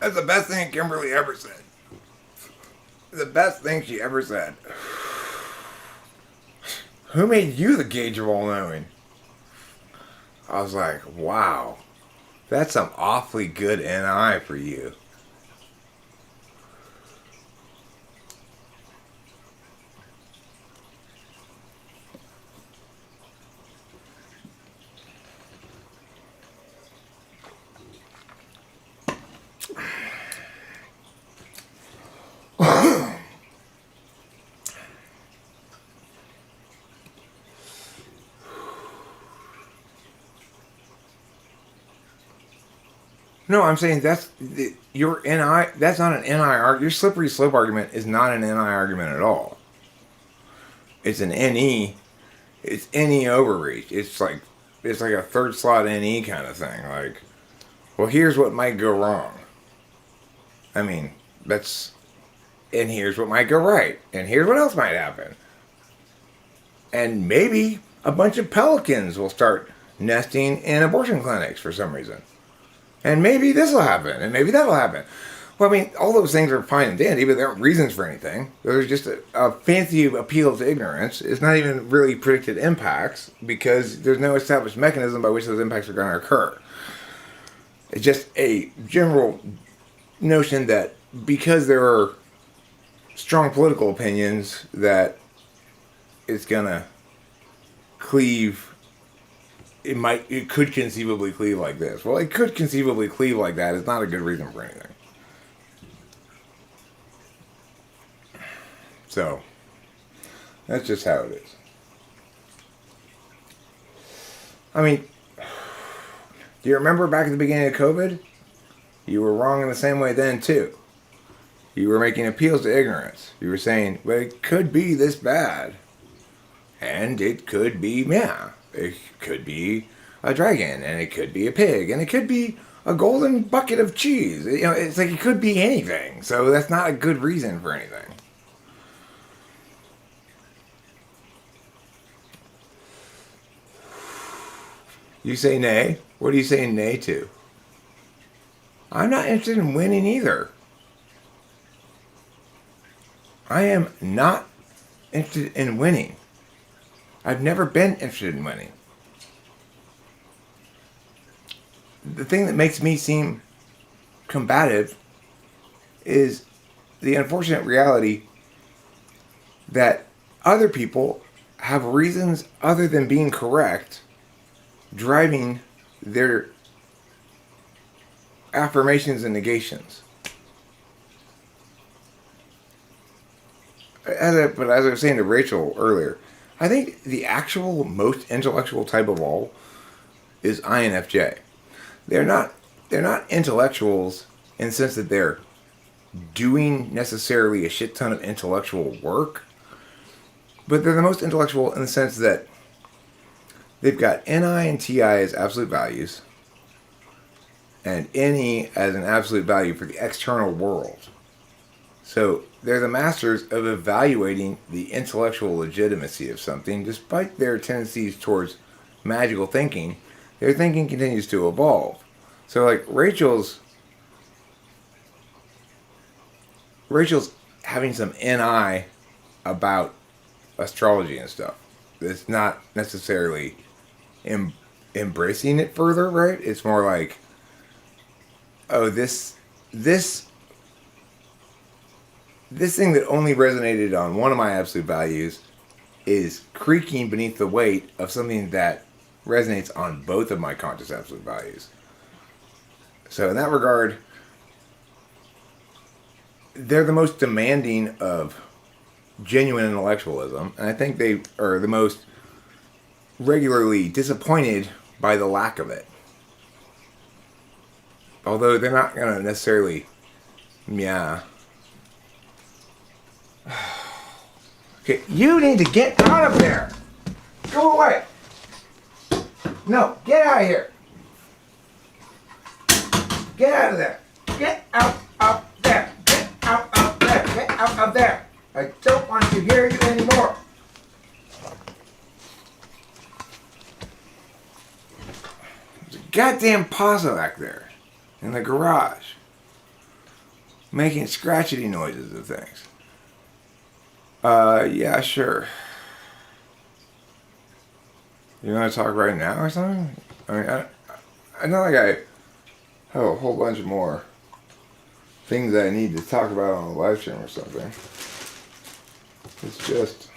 That's the best thing Kimberly ever said. The best thing she ever said. Who made you the gauge of all knowing? I was like, wow. That's some awfully good NI for you. No, I'm saying your NI. That's not an NI argument. Your slippery slope argument is not an NI argument at all. It's an NE. It's NE overreach. It's like a third slot NE kind of thing. Like, well, here's what might go wrong. I mean, and here's what might go right, and here's what else might happen, and maybe a bunch of pelicans will start nesting in abortion clinics for some reason. And maybe this will happen, and maybe that will happen. Well, I mean, all those things are fine and dandy, but they aren't reasons for anything. There's just a fancy appeal to ignorance. It's not even really predicted impacts because there's no established mechanism by which those impacts are going to occur. It's just a general notion that because there are strong political opinions that it's going to cleave. It could conceivably cleave like this. Well, it could conceivably cleave like that. It's not a good reason for anything. So, that's just how it is. I mean, do you remember back at the beginning of COVID? You were wrong in the same way then, too. You were making appeals to ignorance. You were saying, well, it could be this bad. And it could be, yeah. It could be a dragon, and it could be a pig, and it could be a golden bucket of cheese. You know, it's like it could be anything. So that's not a good reason for anything. You say nay? What are you saying nay to? I'm not interested in winning either. I am not interested in winning. I've never been interested in winning. The thing that makes me seem combative is the unfortunate reality that other people have reasons other than being correct driving their affirmations and negations. As I was saying to Rachel earlier, I think the actual most intellectual type of all is INFJ. They're not intellectuals in the sense that they're doing necessarily a shit ton of intellectual work, but they're the most intellectual in the sense that they've got NI and TI as absolute values, and NE as an absolute value for the external world. So they're the masters of evaluating the intellectual legitimacy of something, despite their tendencies towards magical thinking. Their thinking continues to evolve. So like Rachel's having some NI about astrology and stuff. It's not necessarily embracing it further, right? It's more like, oh, this thing that only resonated on one of my absolute values is creaking beneath the weight of something that resonates on both of my conscious absolute values. So in that regard, they're the most demanding of genuine intellectualism, and I think they are the most regularly disappointed by the lack of it. Although they're not going to necessarily, yeah. Okay, you need to get out of there. Go away. No, get out of here. Get out of there. Get out of there. Get out of there. Get out of there. I don't want to hear you anymore. There's a goddamn possum back there in the garage making scratchety noises of things. Yeah, sure. You want to talk right now or something? I mean, I know like I have a whole bunch more things that I need to talk about on a live stream or something. It's just,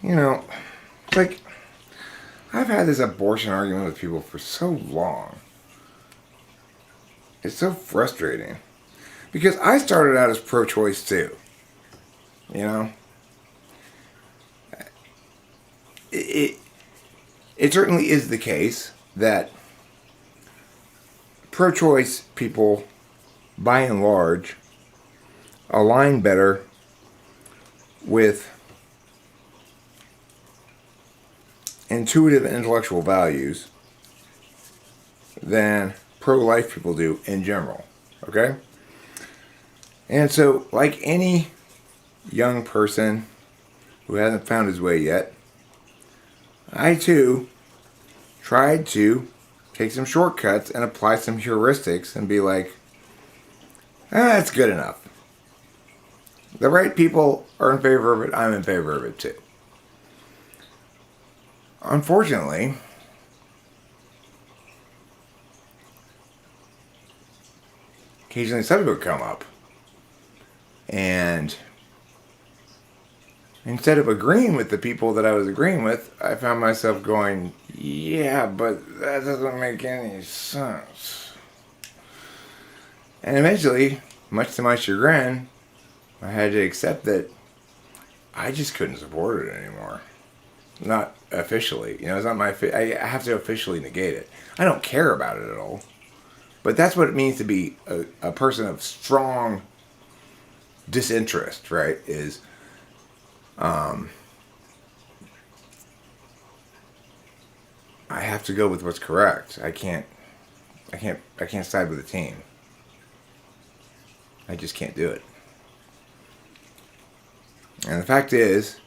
you know, like, I've had this abortion argument with people for so long. It's so frustrating. Because I started out as pro-choice too. You know? it certainly is the case that pro-choice people, by and large, align better with intuitive and intellectual values than pro-life people do in general. Okay? And so, like any young person who hasn't found his way yet, I too tried to take some shortcuts and apply some heuristics and be like, that's good enough. The right people are in favor of it, I'm in favor of it too. Unfortunately, occasionally something would come up, and instead of agreeing with the people that I was agreeing with, I found myself going, yeah, but that doesn't make any sense. And eventually, much to my chagrin, I had to accept that I just couldn't support it anymore. Not officially. You know, it's not my... I have to officially negate it. I don't care about it at all. But that's what it means to be a person of strong disinterest, right? Is... I have to go with what's correct. I can't side with the team. I just can't do it. And the fact is,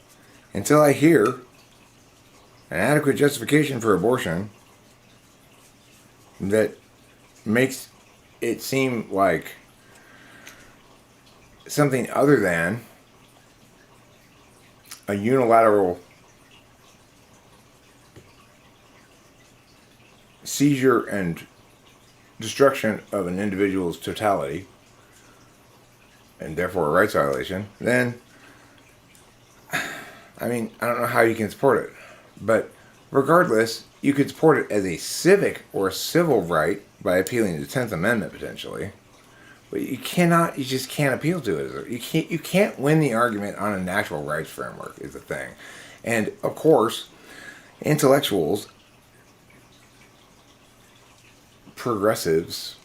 until I hear an adequate justification for abortion that makes it seem like something other than a unilateral seizure and destruction of an individual's totality, and therefore a rights violation, then, I mean, I don't know how you can support it. But regardless, you could support it as a civic or a civil right by appealing to the 10th Amendment, potentially. But you just can't appeal to it. You can't win the argument on a natural rights framework, is the thing. And, of course, intellectuals, progressives,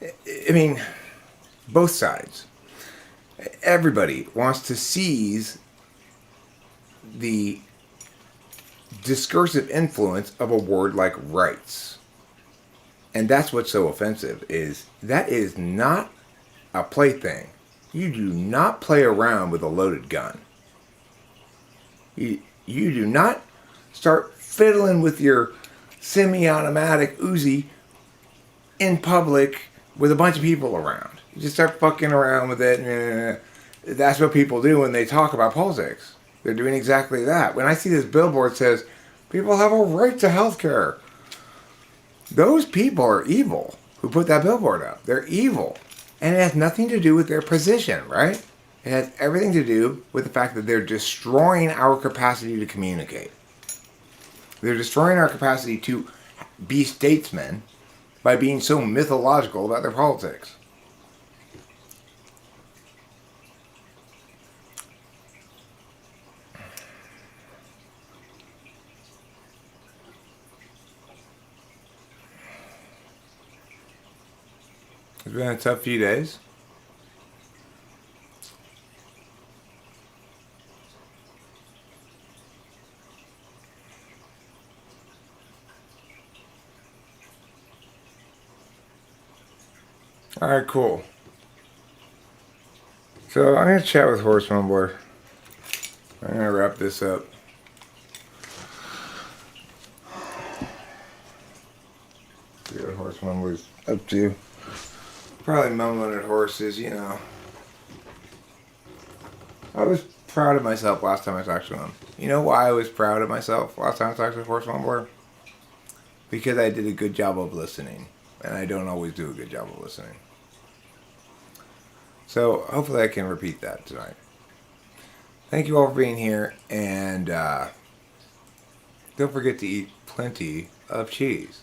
I mean, both sides. Everybody wants to seize the discursive influence of a word like rights. And that's what's so offensive, is that is not a plaything. You do not play around with a loaded gun. You do not start fiddling with your semi-automatic Uzi in public with a bunch of people around. You just start fucking around with it. That's what people do when they talk about politics. They're doing exactly that. When I see this billboard that says, people have a right to health care, those people are evil who put that billboard up. They're evil. And it has nothing to do with their position, right? It has everything to do with the fact that they're destroying our capacity to communicate. They're destroying our capacity to be statesmen by being so mythological about their politics. It's been a tough few days. Alright, cool. So I'm going to chat with Horse Mumbler. I'm going to wrap this up. See what Horse Mumbler's up to. Probably mumbling at horses, you know. I was proud of myself last time I talked to him. You know why I was proud of myself last time I talked to Horse Mumbler? Because I did a good job of listening. And I don't always do a good job of listening. So hopefully I can repeat that tonight. Thank you all for being here. And don't forget to eat plenty of cheese.